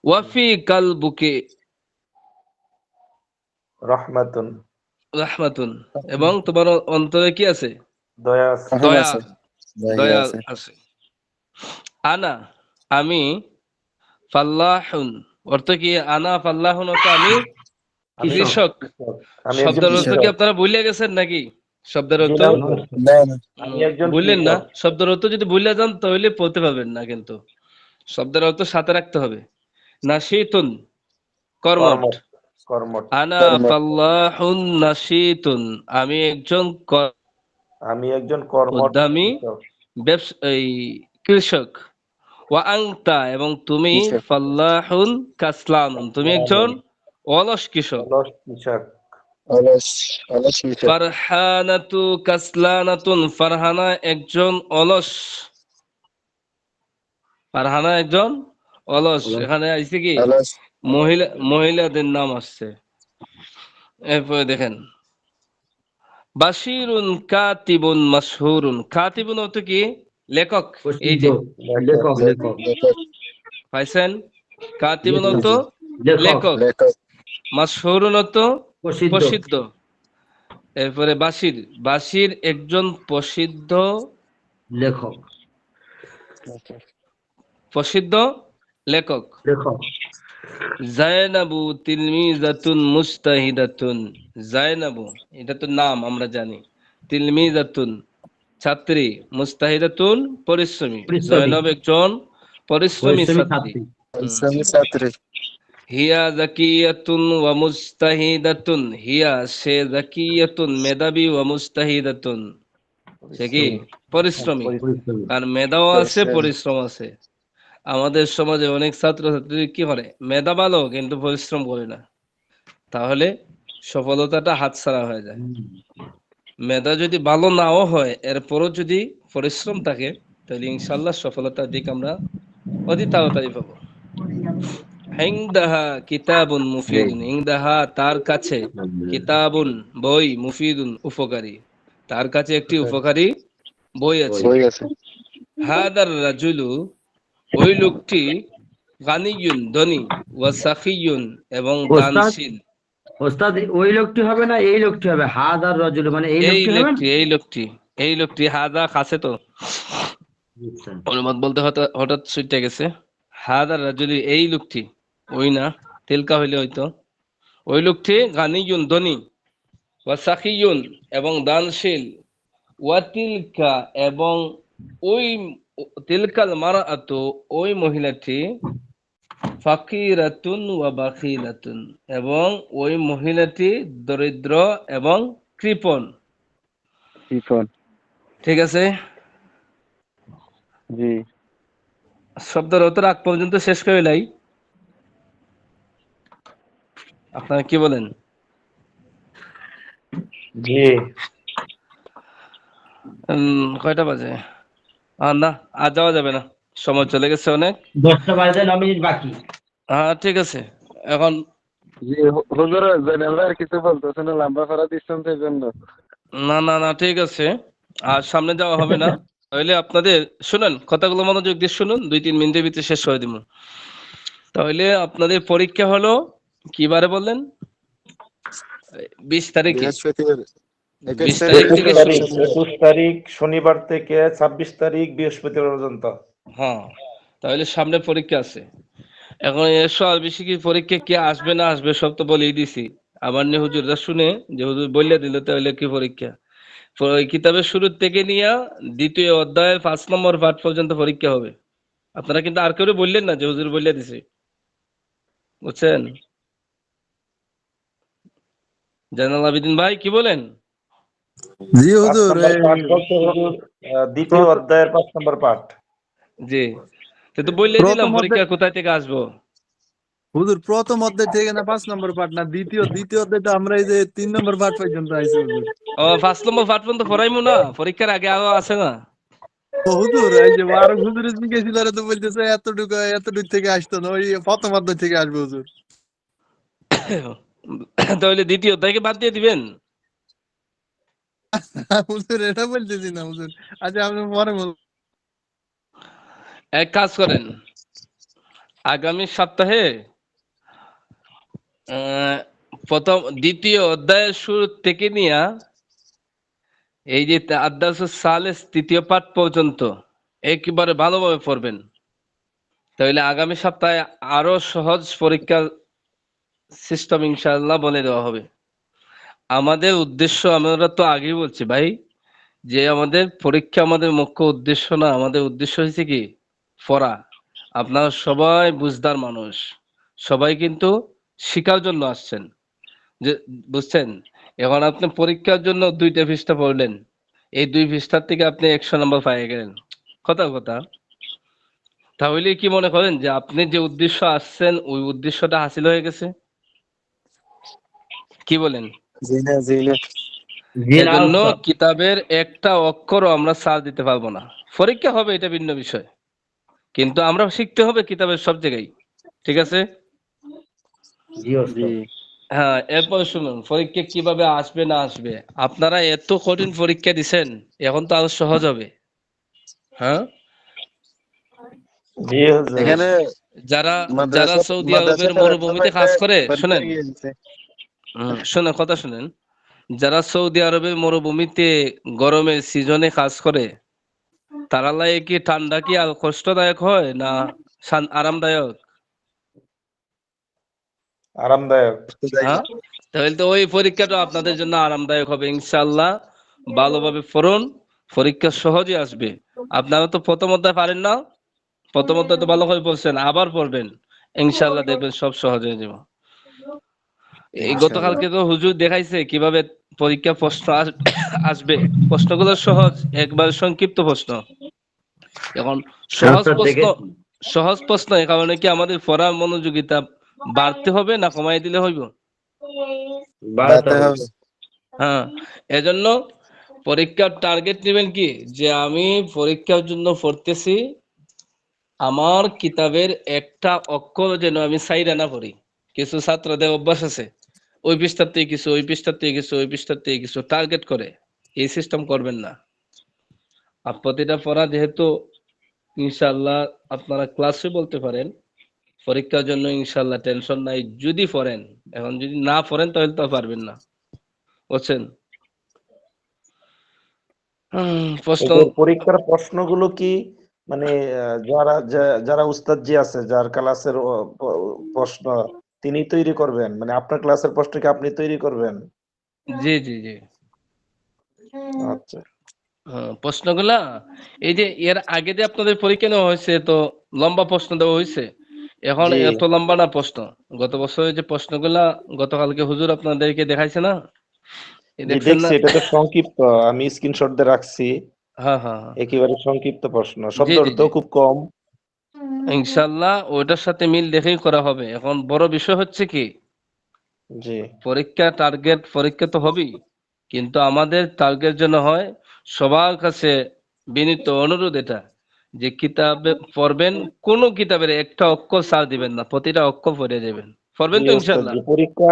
ওয়াফি কালবুকে রহমাতুন, রাহমাতুন, এবং তোমার অন্তরে কি আছে? দয়া আছে। দয়া, দয়া দয়া আছে। আছে। আনা, আমি, ফাল্লাহুন, অর্থ কি? আনা ফাল্লাহুন অর্থ আমি কৃষক। আমি একজন শব্দের অর্থ কি কৃষক। আপনারা ভুলে গেছেন নাকি? শব্দের জি অর্থ না হুজুর, না না আমি একজন বললেন না? কৃষক। শব্দের অর্থ যদি ভুলে যান তাহলে পড়তে পারবেন না, কিন্তু শব্দের অর্থ সাথে রাখতে হবে। নাশিতুন, কর্মঠ। কর্মঠ, কর্মঠ। আনা ফাল্লাহুন নাশিতুন, আমি একজন আমি একজন কর্মঠ উদ্যমী কৃষক। এই কৃষক। ওয়া আংতা, এবং তুমি, কৃষক। ফাল্লাহুন কাসলানুন, তুমি একজন অলস কৃষক। অলস কৃষক। অলস অলস কৃষক। ফারহানাতু কাসলানাতুন, ফারহানা একজন অলস। ফারহানা একজন অলস। এখানে আইছে কি অলস মহিলাদের নাম আসছে। এরপরে দেখেন বাশিরুন কাতিবুন মাশহুরুন। কাতিবুন অর্থ কি? লেখক। এই যে লেখক লেখক লেখক পাইছেন, কাতিবুন অর্থ লেখক লেখক, লেখক মাশহুরুন অর্থ প্রসিদ্ধ প্রসিদ্ধ। এরপরে বাশির, বাশির একজন প্রসিদ্ধ লেখক প্রসিদ্ধ লেখক। লেখক জায়নাবু তিলমিজাতুন মুস্তাহিদাতুন। জায়নাবু এটা তো নাম আমরা জানি, তিলমিজাতুন ছাত্রী, মুস্তাহিদাতুন পরিশ্রমী। জয়নব একজন পরিশ্রমী ছাত্রী। পরিশ্রমী ছাত্রী। হিয়া জাকিয়াতুন ওয়া মুস্তাহিদাতুন। হিয়া সে, জাকিয়াতুন মেধাবী, ওয়া মুস্তাহিদাতুন সে কি পরিশ্রমী। পরিশ্রমী আর মেধাও আছে, পরিশ্রম আছে। আমাদের সমাজে অনেক ছাত্রছাত্রী কি করে, মেধা ভালো কিন্তু পরিশ্রম করে না, তাহলে সফলতাটা হাতছাড়া হয়ে যায়। মেধা যদি ভালো নাও হয়, এরপরও যদি পরিশ্রম থাকে, তাহলে ইনশাল্লাহ সফলতার দিক আমরা অতি তাড়াতাড়ি পাবো। হিংদাহা কিতাবুন মুফিদুন। হিংদাহা তার কাছে, কিতাবুন বই, মুফিদুন উপকারী, তার কাছে একটি উপকারী বই আছে। বই আছে। হাদার রাজুলু, ওই লোকটি, গানিয়ুন ধনী, ওয়া সাখিয়ুন এবং দানশীল। ওস্তাদ ওই লোকটি হবে না, এই লোকটি হবে। হাদ আর রজুল, মানে এই এই লোকটি হবে না? লোকটি, এই লোকটি, এই লোকটি। হাদা কাছে তো অনুবাদ বলতে হঠাৎ ছুটে গেছে। হাদার রাজুলি, এই লোকটি, ওই না, তিলকা হইলে হয়তো। ওই লোকটি গানিয়ুন ধনী, ওয়া সাখিয়ুন এবং দানশীল, ওয়া তিলকা এবং ওই, তিলকাল মারাআতু ওই মহিলাটি, ফাকিরাতুন ওয়া বাখিলাতুন এবং ওই মহিলাটি দরিদ্র এবং কৃপণ। কৃপণ। ঠিক আছে, জি শব্দের অর্থ আগ পর্যন্ত শেষ করে লাই। আপনারা কি বলেন? জি কয়টা বাজে? না, আর যাওয়া যাবে না, সময় চলে গেছে অনেক। 10টা বাজে 9 মিনিট বাকি। হ্যাঁ ঠিক আছে, এখন জি হুজুর জয়নাল ভাই কিছু বলতেছেন লম্বা ফরা ডিসটেন্সের জন্য। না না না ঠিক আছে, আর সামনে যাওয়া হবে না। তাহলে আপনাদের শুনুন, কথাগুলো মনোযোগ দিয়ে শুনুন, 2-3 মিনিটের ভিতরে শেষ করে দিব। তাহলে আপনাদের পরীক্ষা হলো কিবারে বললেন? 20 তারিখে। বৃহস্পতিবার 20 তারিখ থেকে শুরু। 21 তারিখ শনিবার থেকে 26 তারিখ বৃহস্পতিবার পর্যন্ত। হ্যাঁ, তাহলে সামনে পরীক্ষা আছে। এখন এসো আর বেশি কি পরীক্ষা কে আসবে না আসবে সব তো বলেই দিছি। আবার নে হুজুররা শুনে যে হুজুর বললে দিল, তাহলে কি পরীক্ষা? ওই কিতাবের শুরু থেকে নিয়ে 2য় অধ্যায়ের 5 নম্বর পাঠ পর্যন্ত পরীক্ষা হবে। আপনারা কিন্তু আর কেউ বললেন না যে হুজুর বললে দিছে, বুঝছেন? জানাল আবিদিন ভাই কি বলেন? জি হুজুর, 5 নম্বর পাঠ বলতে হুজুর, 2য় অধ্যায়ের 5 নম্বর পাঠ। জি, তো বললে দিলাম প্রথম পরীক্ষা কোথায় থেকে আসবো। হুজুর প্রথম অধ্যায় থেকে না 5 নম্বর পাঠ না, দ্বিতীয় অধ্যায়টা আমরা এই যে 3 নম্বর পাঠ পর্যন্ত আইছি হুজুর। ও 5 নম্বর পাঠ পর্যন্ত পড়াইমু না, পরীক্ষার আগে আরো আছে না? ও হুজুর এই যে আরো হুজুরের জিজ্ঞেসিল তো বলতেছে এতটুকু থেকে আসতো না, ওই প্রথম অধ্যায় থেকে আসবে হুজুর। তাহলে 2য় অধ্যায়কে বাদ দিয়ে দিবেন? হুজুর এটা বলতেছি না হুজুর। আচ্ছা আপনি পরে বল। এক কাজ করেন, আগামী সপ্তাহে প্রথম দ্বিতীয় অধ্যায়ের শুরু থেকে নিয়ে এই যে আদ্দাসুস সালেস তৃতীয় পাঠ পর্যন্ত একেবারে ভালোভাবে পড়বেন। তাহলে আগামী সপ্তাহে আরো সহজ পরীক্ষার সিস্টেম ইনশাআল্লাহ বলে দেওয়া হবে। আমাদের উদ্দেশ্য, আমরা তো আগেই বলছি ভাই, যে আমাদের পরীক্ষা আমাদের মুখ্য উদ্দেশ্য না, আমাদের উদ্দেশ্য হয়েছে কি পড়া। আপনারা সবাই বুঝদার মানুষ, সবাই কিন্তু শিখার জন্য আসছেন, যে বুঝছেন। এখন আপনি পরীক্ষার জন্য 2টা পৃষ্ঠা পড়লেন, এই 2 পৃষ্ঠার থেকে আপনি 100 নম্বর পেয়ে গেলেন, কথা কথা। তাহলে কি মনে করেন যে আপনি যে উদ্দেশ্য আসছেন ওই উদ্দেশ্যটা হাসিল হয়ে গেছে? কি বলেন? জি না, জি না। এজন্য কিতাবের একটা অক্ষরও আমরা ছাড় দিতে পারবো না। পরীক্ষা হবে এটা ভিন্ন বিষয়, কিন্তু আমরা শিখতে হবে কিতাবের সব জায়গায়, ঠিক আছে? জি জি। ওস্তাদ। হ্যাঁ, এরপর শুনুন পরীক্ষা কিভাবে আসবে না আসবে। আপনারা এত কঠিন পরীক্ষা দিছেন, এখন তো আরো সহজ হবে। হ্যাঁ, জি হুজুর। যারা এখানে যারা মাদ্রাসা সৌদি আরবের মাদ্রাসাটা মরুভূমিতে কাজ করে, শোনেন গিয়েছে। শোনেন কথা শুনেন, যারা সৌদি আরবের মরুভূমিতে গরমের সিজনে কাজ করে, তারা লাই কি ঠান্ডা কি আর কষ্টদায়ক হয় না আরামদায়ক? আরামদায়ক। হ্যাঁ, তাহলে তো ওই পরীক্ষাটা আপনাদের জন্য আরামদায়ক হবে ইনশাআল্লাহ। ভালোভাবে পড়ুন, পরীক্ষা সহজে আসবে। আপনারা তো প্রথম অধ্যায় পারেন না, প্রথম অধ্যায় তো ভালো করে পড়ছেন, আবার পড়বেন, ইনশাআল্লাহ দেখবেন সব সহজ হয়ে যাবে। এই ইনশাআল্লাহ। গতকালকে তো হুজুর দেখাইছে কিভাবে পরীক্ষা প্রশ্ন আসবে। প্রশ্নগুলো সহজ, একবার সংক্ষিপ্ত প্রশ্ন। এখন সহজ ওস্তাদ প্রশ্ন, দেখেছি। সহজ প্রশ্ন এই কারণে কি আমাদের পড়ার মনোযোগিতা বাড়তে হবে না কমাই দিলে হইব? বাড়াতে বাড়াতে হবে। হবে। হ্যাঁ, এজন্য পরীক্ষার টার্গেট নেবেন কি, যে আমি পরীক্ষার জন্য পড়তেছি, আমার কিতাবের একটা অক্ষর যেন আমি সাইডা না পড়ি। কিছু ছাত্রদের অভ্যাস আছে, ওই পৃষ্ঠার থেকে কিছু, ওই পৃষ্ঠার থেকে কিছু, ওই পৃষ্ঠার থেকে কিছু টার্গেট করে। এই সিস্টেম করবেন না। আর প্রতিটা পড়া যেহেতু ইনশাআল্লাহ আপনারা ক্লাসে বলতে পারেন, পরীক্ষার জন্য ইনশাআল্লাহ টেনশন নাই যদি পড়েন। এখন যদি না পড়েন তাহলে তো পারবেন না, বুঝছেন? প্রশ্ন হুজুর, পরীক্ষার প্রশ্নগুলো কি মানে যারা উস্তাদ জি আছে, যার ক্লাসের প্রশ্ন তিনি তৈরি করবেন, মানে আপনার ক্লাসের প্রশ্ন কি আপনি তৈরি করবেন? জি জি জি। আচ্ছা। প্রশ্নগুলা এই যে এর আগে যে আপনাদের পরীক্ষা নেওয়া হয়েছে, তো লম্বা প্রশ্ন দেওয়া হয়েছে, এখন জি এত লম্বা না প্রশ্ন। গত বছরের যে প্রশ্নগুলা গতকালকে হুজুর আপনাদেরকে দেখাইছে না, জি দেখছেন না? দেখছি, এটা তো সংক্ষিপ্ত, আমি স্ক্রিনশট দিয়ে রাখছি। হ্যাঁ হ্যাঁ হ্যাঁ। একেবারে সংক্ষিপ্ত প্রশ্ন, জি শব্দ জি অর্থ জি, খুব কম। ইনশাল্লাহ ওইটার সাথে মিল দেখেই করা হবে। এখন বড় বিষয় হচ্ছে কি, জি পরীক্ষা টার্গেট, পরীক্ষা তো হবেই, কিন্তু আমাদের টার্গেট যেন হয়, সবার কাছে বিনীত অনুরোধ এটা, যে কিতাবে পড়বেন, কোন কিতাবের একটা অক্ষর ছাড় দিবেন না, প্রতিটা অক্ষর পড়ে যাবেন। পড়বেন জি তো ওস্তাদ ইনশাল্লাহ? জি, পরীক্ষা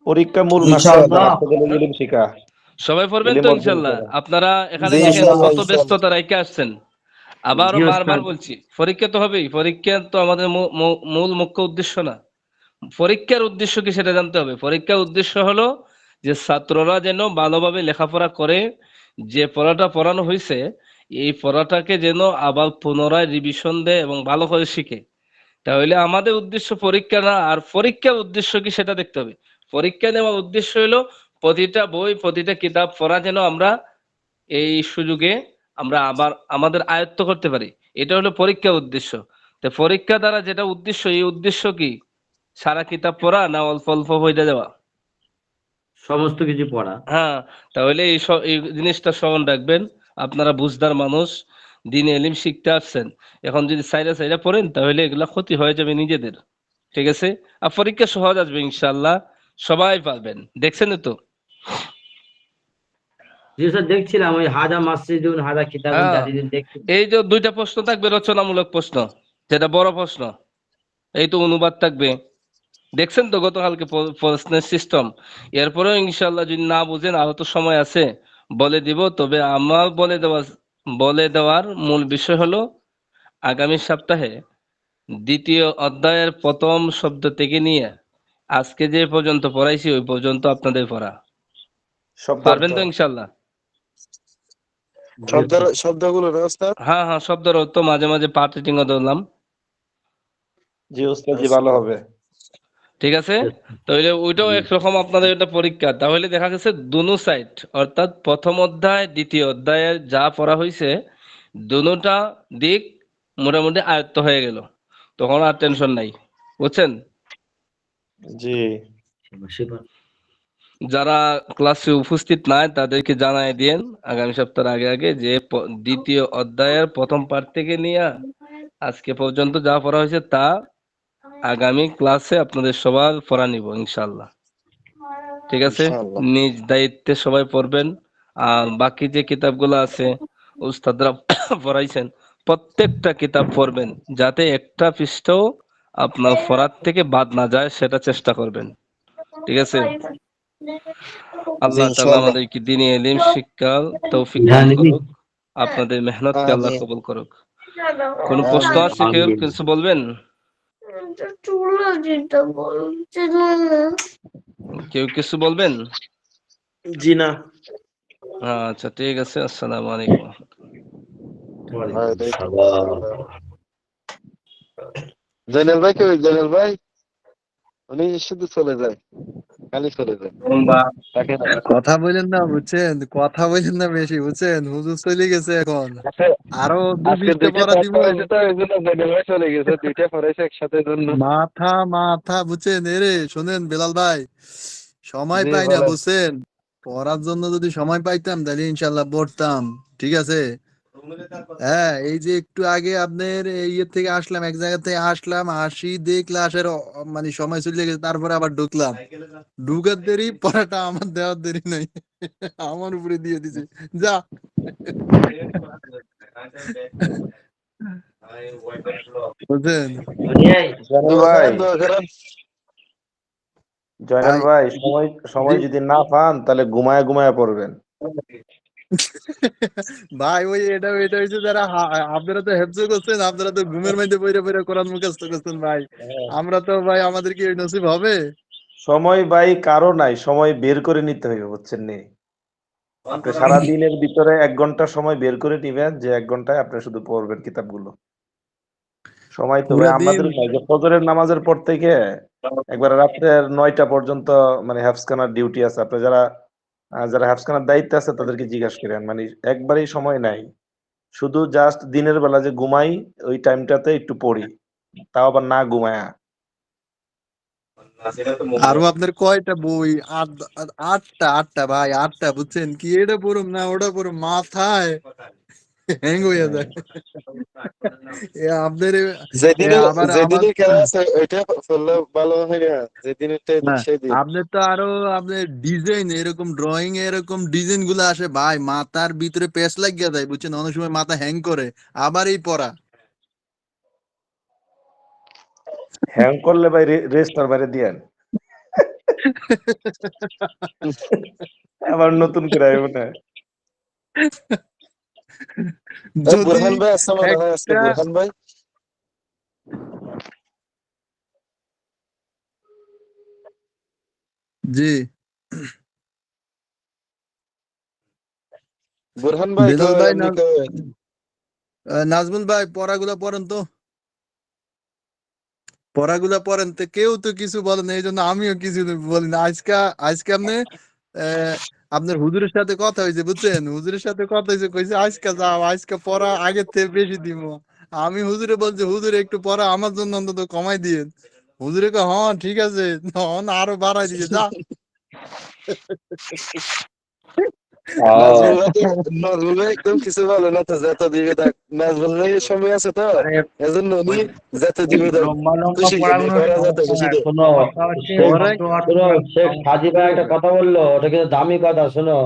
পরীক্ষা মূল মাকসাদ না, ইনশাআল্লাহ। মাকসাদ হলো ইলম শিখা, সবাই পড়বেন ইলম তো অর্জন ইনশাল্লাহ? করা। আপনারা এখানে জি দেখেন ইনশাআল্লাহ, কত ইনশাআল্লাহ। ব্যস্ততা রেখে আসছেন। জি আবারও বারবার ওস্তাদ। বলছি, পরীক্ষা তো হবেই, পরীক্ষা তো আমাদের মূল মুখ্য উদ্দেশ্য না। পরীক্ষার উদ্দেশ্য কি সেটা জানতে হবে। পরীক্ষার উদ্দেশ্য হলো যে ছাত্ররা যেন ভালোভাবে লেখাপড়া করে, যে পড়াটা পড়ানো হয়েছে এই পড়াটাকে যেন আবার পুনরায় রিভিশন দেয় এবং ভালো করে শিখে। তাহলে আমাদের উদ্দেশ্য পরীক্ষা না, আর পরীক্ষার উদ্দেশ্য কি সেটা দেখতে হবে। পরীক্ষা নেওয়ার উদ্দেশ্য হলো প্রতিটা বই, প্রতিটা কিতাব পড়া যেন আমরা এই সুযোগে আমরা আবার আমাদের আয়ত্ত করতে পারি। এটা হলো পরীক্ষার উদ্দেশ্য। তো পরীক্ষা দ্বারা যেটা উদ্দেশ্য, এই উদ্দেশ্য কি সারা কিতাব পড়া না অল্প অল্প বইটা দেওয়া? সমস্ত কিছু পড়া। হ্যাঁ, তাহলে এই জিনিসটা স্মরণ রাখবেন। আপনারা বুঝদার মানুষ, দিনে এলিম শিখতে আসছেন, এখন যদি সাইরা সাইরা পড়েন তাহলে এগুলা ক্ষতি হয়ে যাবে নিজেদের, ঠিক আছে? আর পরীক্ষা সহজ আসবে ইনশাআল্লাহ, সবাই পারবেন, দেখছেন তো? জি স্যার, দেখছিলাম ওই হাজা মাসজিদুন হাজা কিতাবুন হ্যাঁ, জাদিদুন দেখছি। এই যে 2টা প্রশ্ন থাকবে রচনামূলক প্রশ্ন, যেটা বড় প্রশ্ন, এই তো অনুবাদ থাকবে। দেখছেন তো গতকালকে প্রশ্নের সিস্টেম। এরপরেও ইনশাআল্লাহ যদি না বুঝেন, আরো তো সময় আছে, বলে দিব, তবে আমার বলে দেওয়ার মূল বিষয় হলো আগামী সপ্তাহে দ্বিতীয় অধ্যায়ের প্রথম শব্দ থেকে নিয়ে আজকে যে পর্যন্ত পড়াইছি ওই পর্যন্ত আপনাদের পড়া। পারবেন তো ইনশাল্লাহ? শব্দগুলো না ওস্তাদ? হ্যাঁ হ্যাঁ, শব্দের অর্থ মাঝে মাঝে পার্ট রিডিংও দিলাম। জি উস্তাদ জি, ভালো হবে। ঠিক আছে, তাহলে ওইটাও একরকম আপনাদের একটা পরীক্ষা। তাহলে দেখা গেছে দুনো সাইড, অর্থাৎ প্রথম অধ্যায় দ্বিতীয় অধ্যায়ে যা পড়া হয়েছে দুটোটা দিক মোটামুটি আয়ত্ত হয়ে গেল, তখন আর টেনশন নাই, বুঝছেন? জি যারা ক্লাসে উপস্থিত নাই তাদেরকে জানাই দিয়েন আগামী সপ্তাহের আগে আগে যে দ্বিতীয় অধ্যায়ের প্রথম পার্ট থেকে নিয়ে আজকে পর্যন্ত যা পড়া হয়েছে তা আগামী ক্লাসে আপনাদের সবার পড়া নিব ইনশাল্লাহ। ঠিক আছে, ইনশাআল্লাহ। নিজ দায়িত্বে সবাই পড়বেন। আর বাকি যে কিতাবগুলো আছে উস্তাদরা পড়াইছেন, প্রত্যেকটা কিতাব পড়বেন, যাতে একটা পৃষ্ঠাও আপনার পড়ার থেকে বাদ না যায়, সেটা চেষ্টা করবেন। ঠিক আছে, আল্লাহ তাআলা ইনশাআল্লাহ। আমাদেরকে দ্বীনি ইলম শিক্ষার তৌফিক দান করুক, আপনাদের মেহনতকে আল্লাহ আমিন। কবুল করুক। কোন প্রশ্ন আমিন। আছে কেউ? কিছু বলবেন? কেউ কিছু বলবেন? জি না। আচ্ছা ঠিক আছে, আসসালামু আলাইকুম। জয়নাল ভাই কই? জয়নাল ভাই উনি শুধু চলে যায়, খালি চলে যায়, তাকে না। কথা বলেন না, বুঝছেন? কথা বলেন না বেশি, বুঝছেন? হুজুর চলে গেছে এখন, আরো আজকে ২-২০টা দুইটা পড়া পাঠ দিব। পড়াইছে তো এই জন্য জয়নাল ভাই চলে গেছে, দুইটা পড়াইছে একসাথে জন্য। মাথা মাথা বুঝছেন? এরে শোনেন বেলাল ভাই, সময় জি পাই না, বলেন। বুঝছেন? পড়ার জন্য যদি সময় পাইতাম তাহলে ইনশাল্লাহ পড়তাম। ঠিক আছে, হ্যাঁ, এই যে একটু আগে আপনার ইয়ে থেকে আসলাম, এক জায়গা থেকে আসলাম, আসি দিয়ে ক্লাসের মানে সময় চলে গেছে, তারপরে আবার ঢুকলাম। ঢুকার দেরি, পড়াটা আমার দেওয়ার দেরি নাই, আমার উপরে দিয়ে দিছে, যা। বুঝছেন? জয়নাল দোয়া ভাই, করেন, দোয়া করেন। জয়নাল ভাই, ভাই, সময় জি। যদি না পান তাহলে ঘুমায় ঘুমায় পড়বেন। ভাই ওই এটা এটা হচ্ছে যারা আপনারা তো হেফজ করছেন, আপনারা তো ঘুমের মধ্যে বইরে বইরে কোরআন মুখস্থ করছেন ভাই। আমরা তো ভাই, আমাদের কি এই নসিব হবে? সময় ভাই কারো নাই, সময় বের করে নিতে হইবে, বুঝছেন নি? আপনি সারা দিনের ভিতরে 1 ঘন্টা সময় বের করে নিবেন, যে 1 ঘন্টায় আপনি শুধু পড়বেন কিতাবগুলো। সময় তো ভাই পুরা দিন। আমাদের নাই, যে ফজরের নামাজের পর থেকে একবারে রাত্রের 9টা পর্যন্ত মানে হেফজখানার ডিউটি আছে। আপনি যারা হেফজখানার দায়িত্বে আছে তাদেরকে জিজ্ঞাসা করেন, মানে একবারেই সময় নাই। শুধু জাস্ট দিনের বেলা যে ঘুমাই, ওই টাইমটাতে একটু পড়ি, তাও আবার না ঘুমায়া। আরো আপনার কয়টা বই? আটটা ভাই, আটটা, বুঝছেন? কি এটা পড়ুম না ওটা পড়ুম, মাথায় হ্যাং হয়ে যায়। আপনার আবার আমার যেদিনই খেলা আছে ওইটা পড়লে ভালো হয় না, যেদিন হ্যাঁ, সেদিন। আপনার তো আরো আপনার ডিজাইন, এরকম ড্রয়িং এরকম ডিজাইন গুলো আসে ভাই, মাথার ভিতরে পেস্ট লাগিয়ে যায়, বুঝছেন? অনেক সময় মাথা হ্যাং করে, আবার এই পড়া। হ্যাং করলে ভাই রেজিস্টার বাইরে দিয়েন, আবার নতুন করে আইব না। যদি বুরহান ভাই আসছে মনে হয় আজকে, একটা, বুরহান ভাই। জি বুরহান ভাই বেলাল কই? ভাই, আপনি কই? নাজমুল ভাই, পড়াগুলা পড়েন তো, পড়াগুলা পড়েন তো। কেউ তো কিছু বলে না, এই জন্য আমিও কিছু বলি না। আজকে আজকে আপনি আপনার হুজুরের সাথে কথা হয়েছে, বুঝছেন? হুজুরের সাথে কথা হয়েছে, কইছে আজকে যাও, আজকে পড়া আগের থেকে বেশি দিব। আমি হুজুরে বলছি, হুজুর একটু পড়া আমার জন্য অন্তত কমাই দিয়েন। হুজুরে কয় হ্যাঁ ঠিক আছে, আরো বাড়াই দিয়েছে, যা। নাজমুল ভাই একদম কিছু বলে না তো, যত দিবে থাক। নাজমুল ভাই সময় আছে তো, এজন্য উনি যত দিবে থাক, খুশি গেলে করা যত খুশি দেয়। পরে শেখ সাজি ভাই একটা কথা বললো, ওটা কিন্তু দামি কথা, শোনো।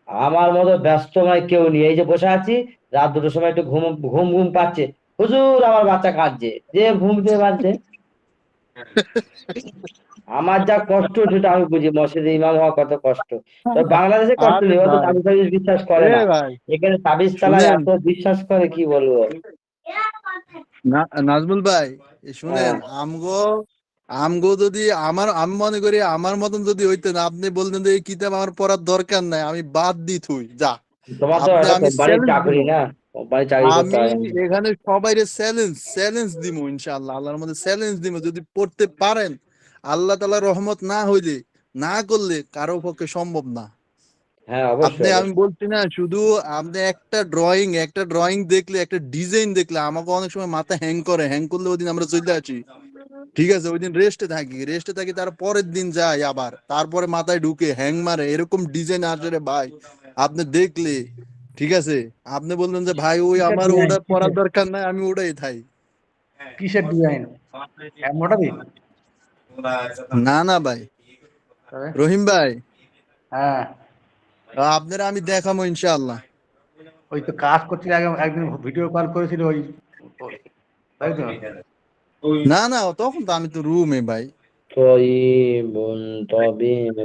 আমার মতো ব্যস্ত ভাই কেউ নেই, এই যে বসে আছি, রাত 2টোর সময় একটু ঘুম ঘুম ঘুম পাচ্ছে, হুজুর আমার বাচ্চা কাঁদছে, যে ঘুম দিয়ে পাচ্ছে। আমার যা কষ্ট সেটা আমি বুঝি, মসজিদে ইমাম হওয়া কত কষ্ট। তো বাংলাদেশে কষ্ট আরে নেই, ও তো ভাই, তাবিজ টাবিজ বিশ্বাস করে এ না। ভাই এখানে তাবিজ তালা শুনেন, এত বিশ্বাস করে কি বলবো। নাজমুল ভাই শুনেন, হ্যাঁ, আমগো যদি আমি মনে করি আমার মতন যদি হইতেন, আপনি বলতেন যে এই কিতাব আমার পড়ার দরকার নাই, আমি বাদ দিই থুই যা। তোমার তো আপনি একটা আমি কোম্পানির চ্যালেঞ্জ দিব, চাকরি না, কোম্পানি চাকরি করতে আমি হয়। এখানে সবাইরে চ্যালেঞ্জ দিব ইনশাআল্লাহ, আল্লাহর মধ্যে চ্যালেঞ্জ দিব, যদি পড়তে পারেন আল্লাহ তাআলার রহমত না হইলে, না করলে কারো পক্ষে সম্ভব না। হ্যাঁ, আপনি, অবশ্যই আমি অবশ্যই। বলছি না, শুধু আপনি একটা ড্রয়িং দেখলে, একটা ডিজাইন দেখলে আমাকে অনেক সময় মাথা হ্যাং করলে ওই দিন আমরা চলে আসি, ঠিক আছে, ওই দিন রেস্টে থাকি, তার পরের দিন যাই আবার, তারপরে মাথায় ঢুকে হ্যাং মারে, এরকম ডিজাইন আসে রে ভাই, আপনি দেখলে, ঠিক আছে, আপনি বললেন যে ভাই ওই কিসের আমার ডিজাইন? ওটা পড়ার দরকার নাই, আমি ওটাই থাই। কিসের ডিজাইন? মোটাবি? না না ভাই, তবে রহিম ভাই, হ্যাঁ, আপনারা আমি দেখাবো ইনশাআল্লাহ। ওই তো কাজ করছিল আগে, একদিন ভিডিও কল করেছিল তাই তো। না না, তখন তো আমি তো রুমে ভাই। طيب طبيب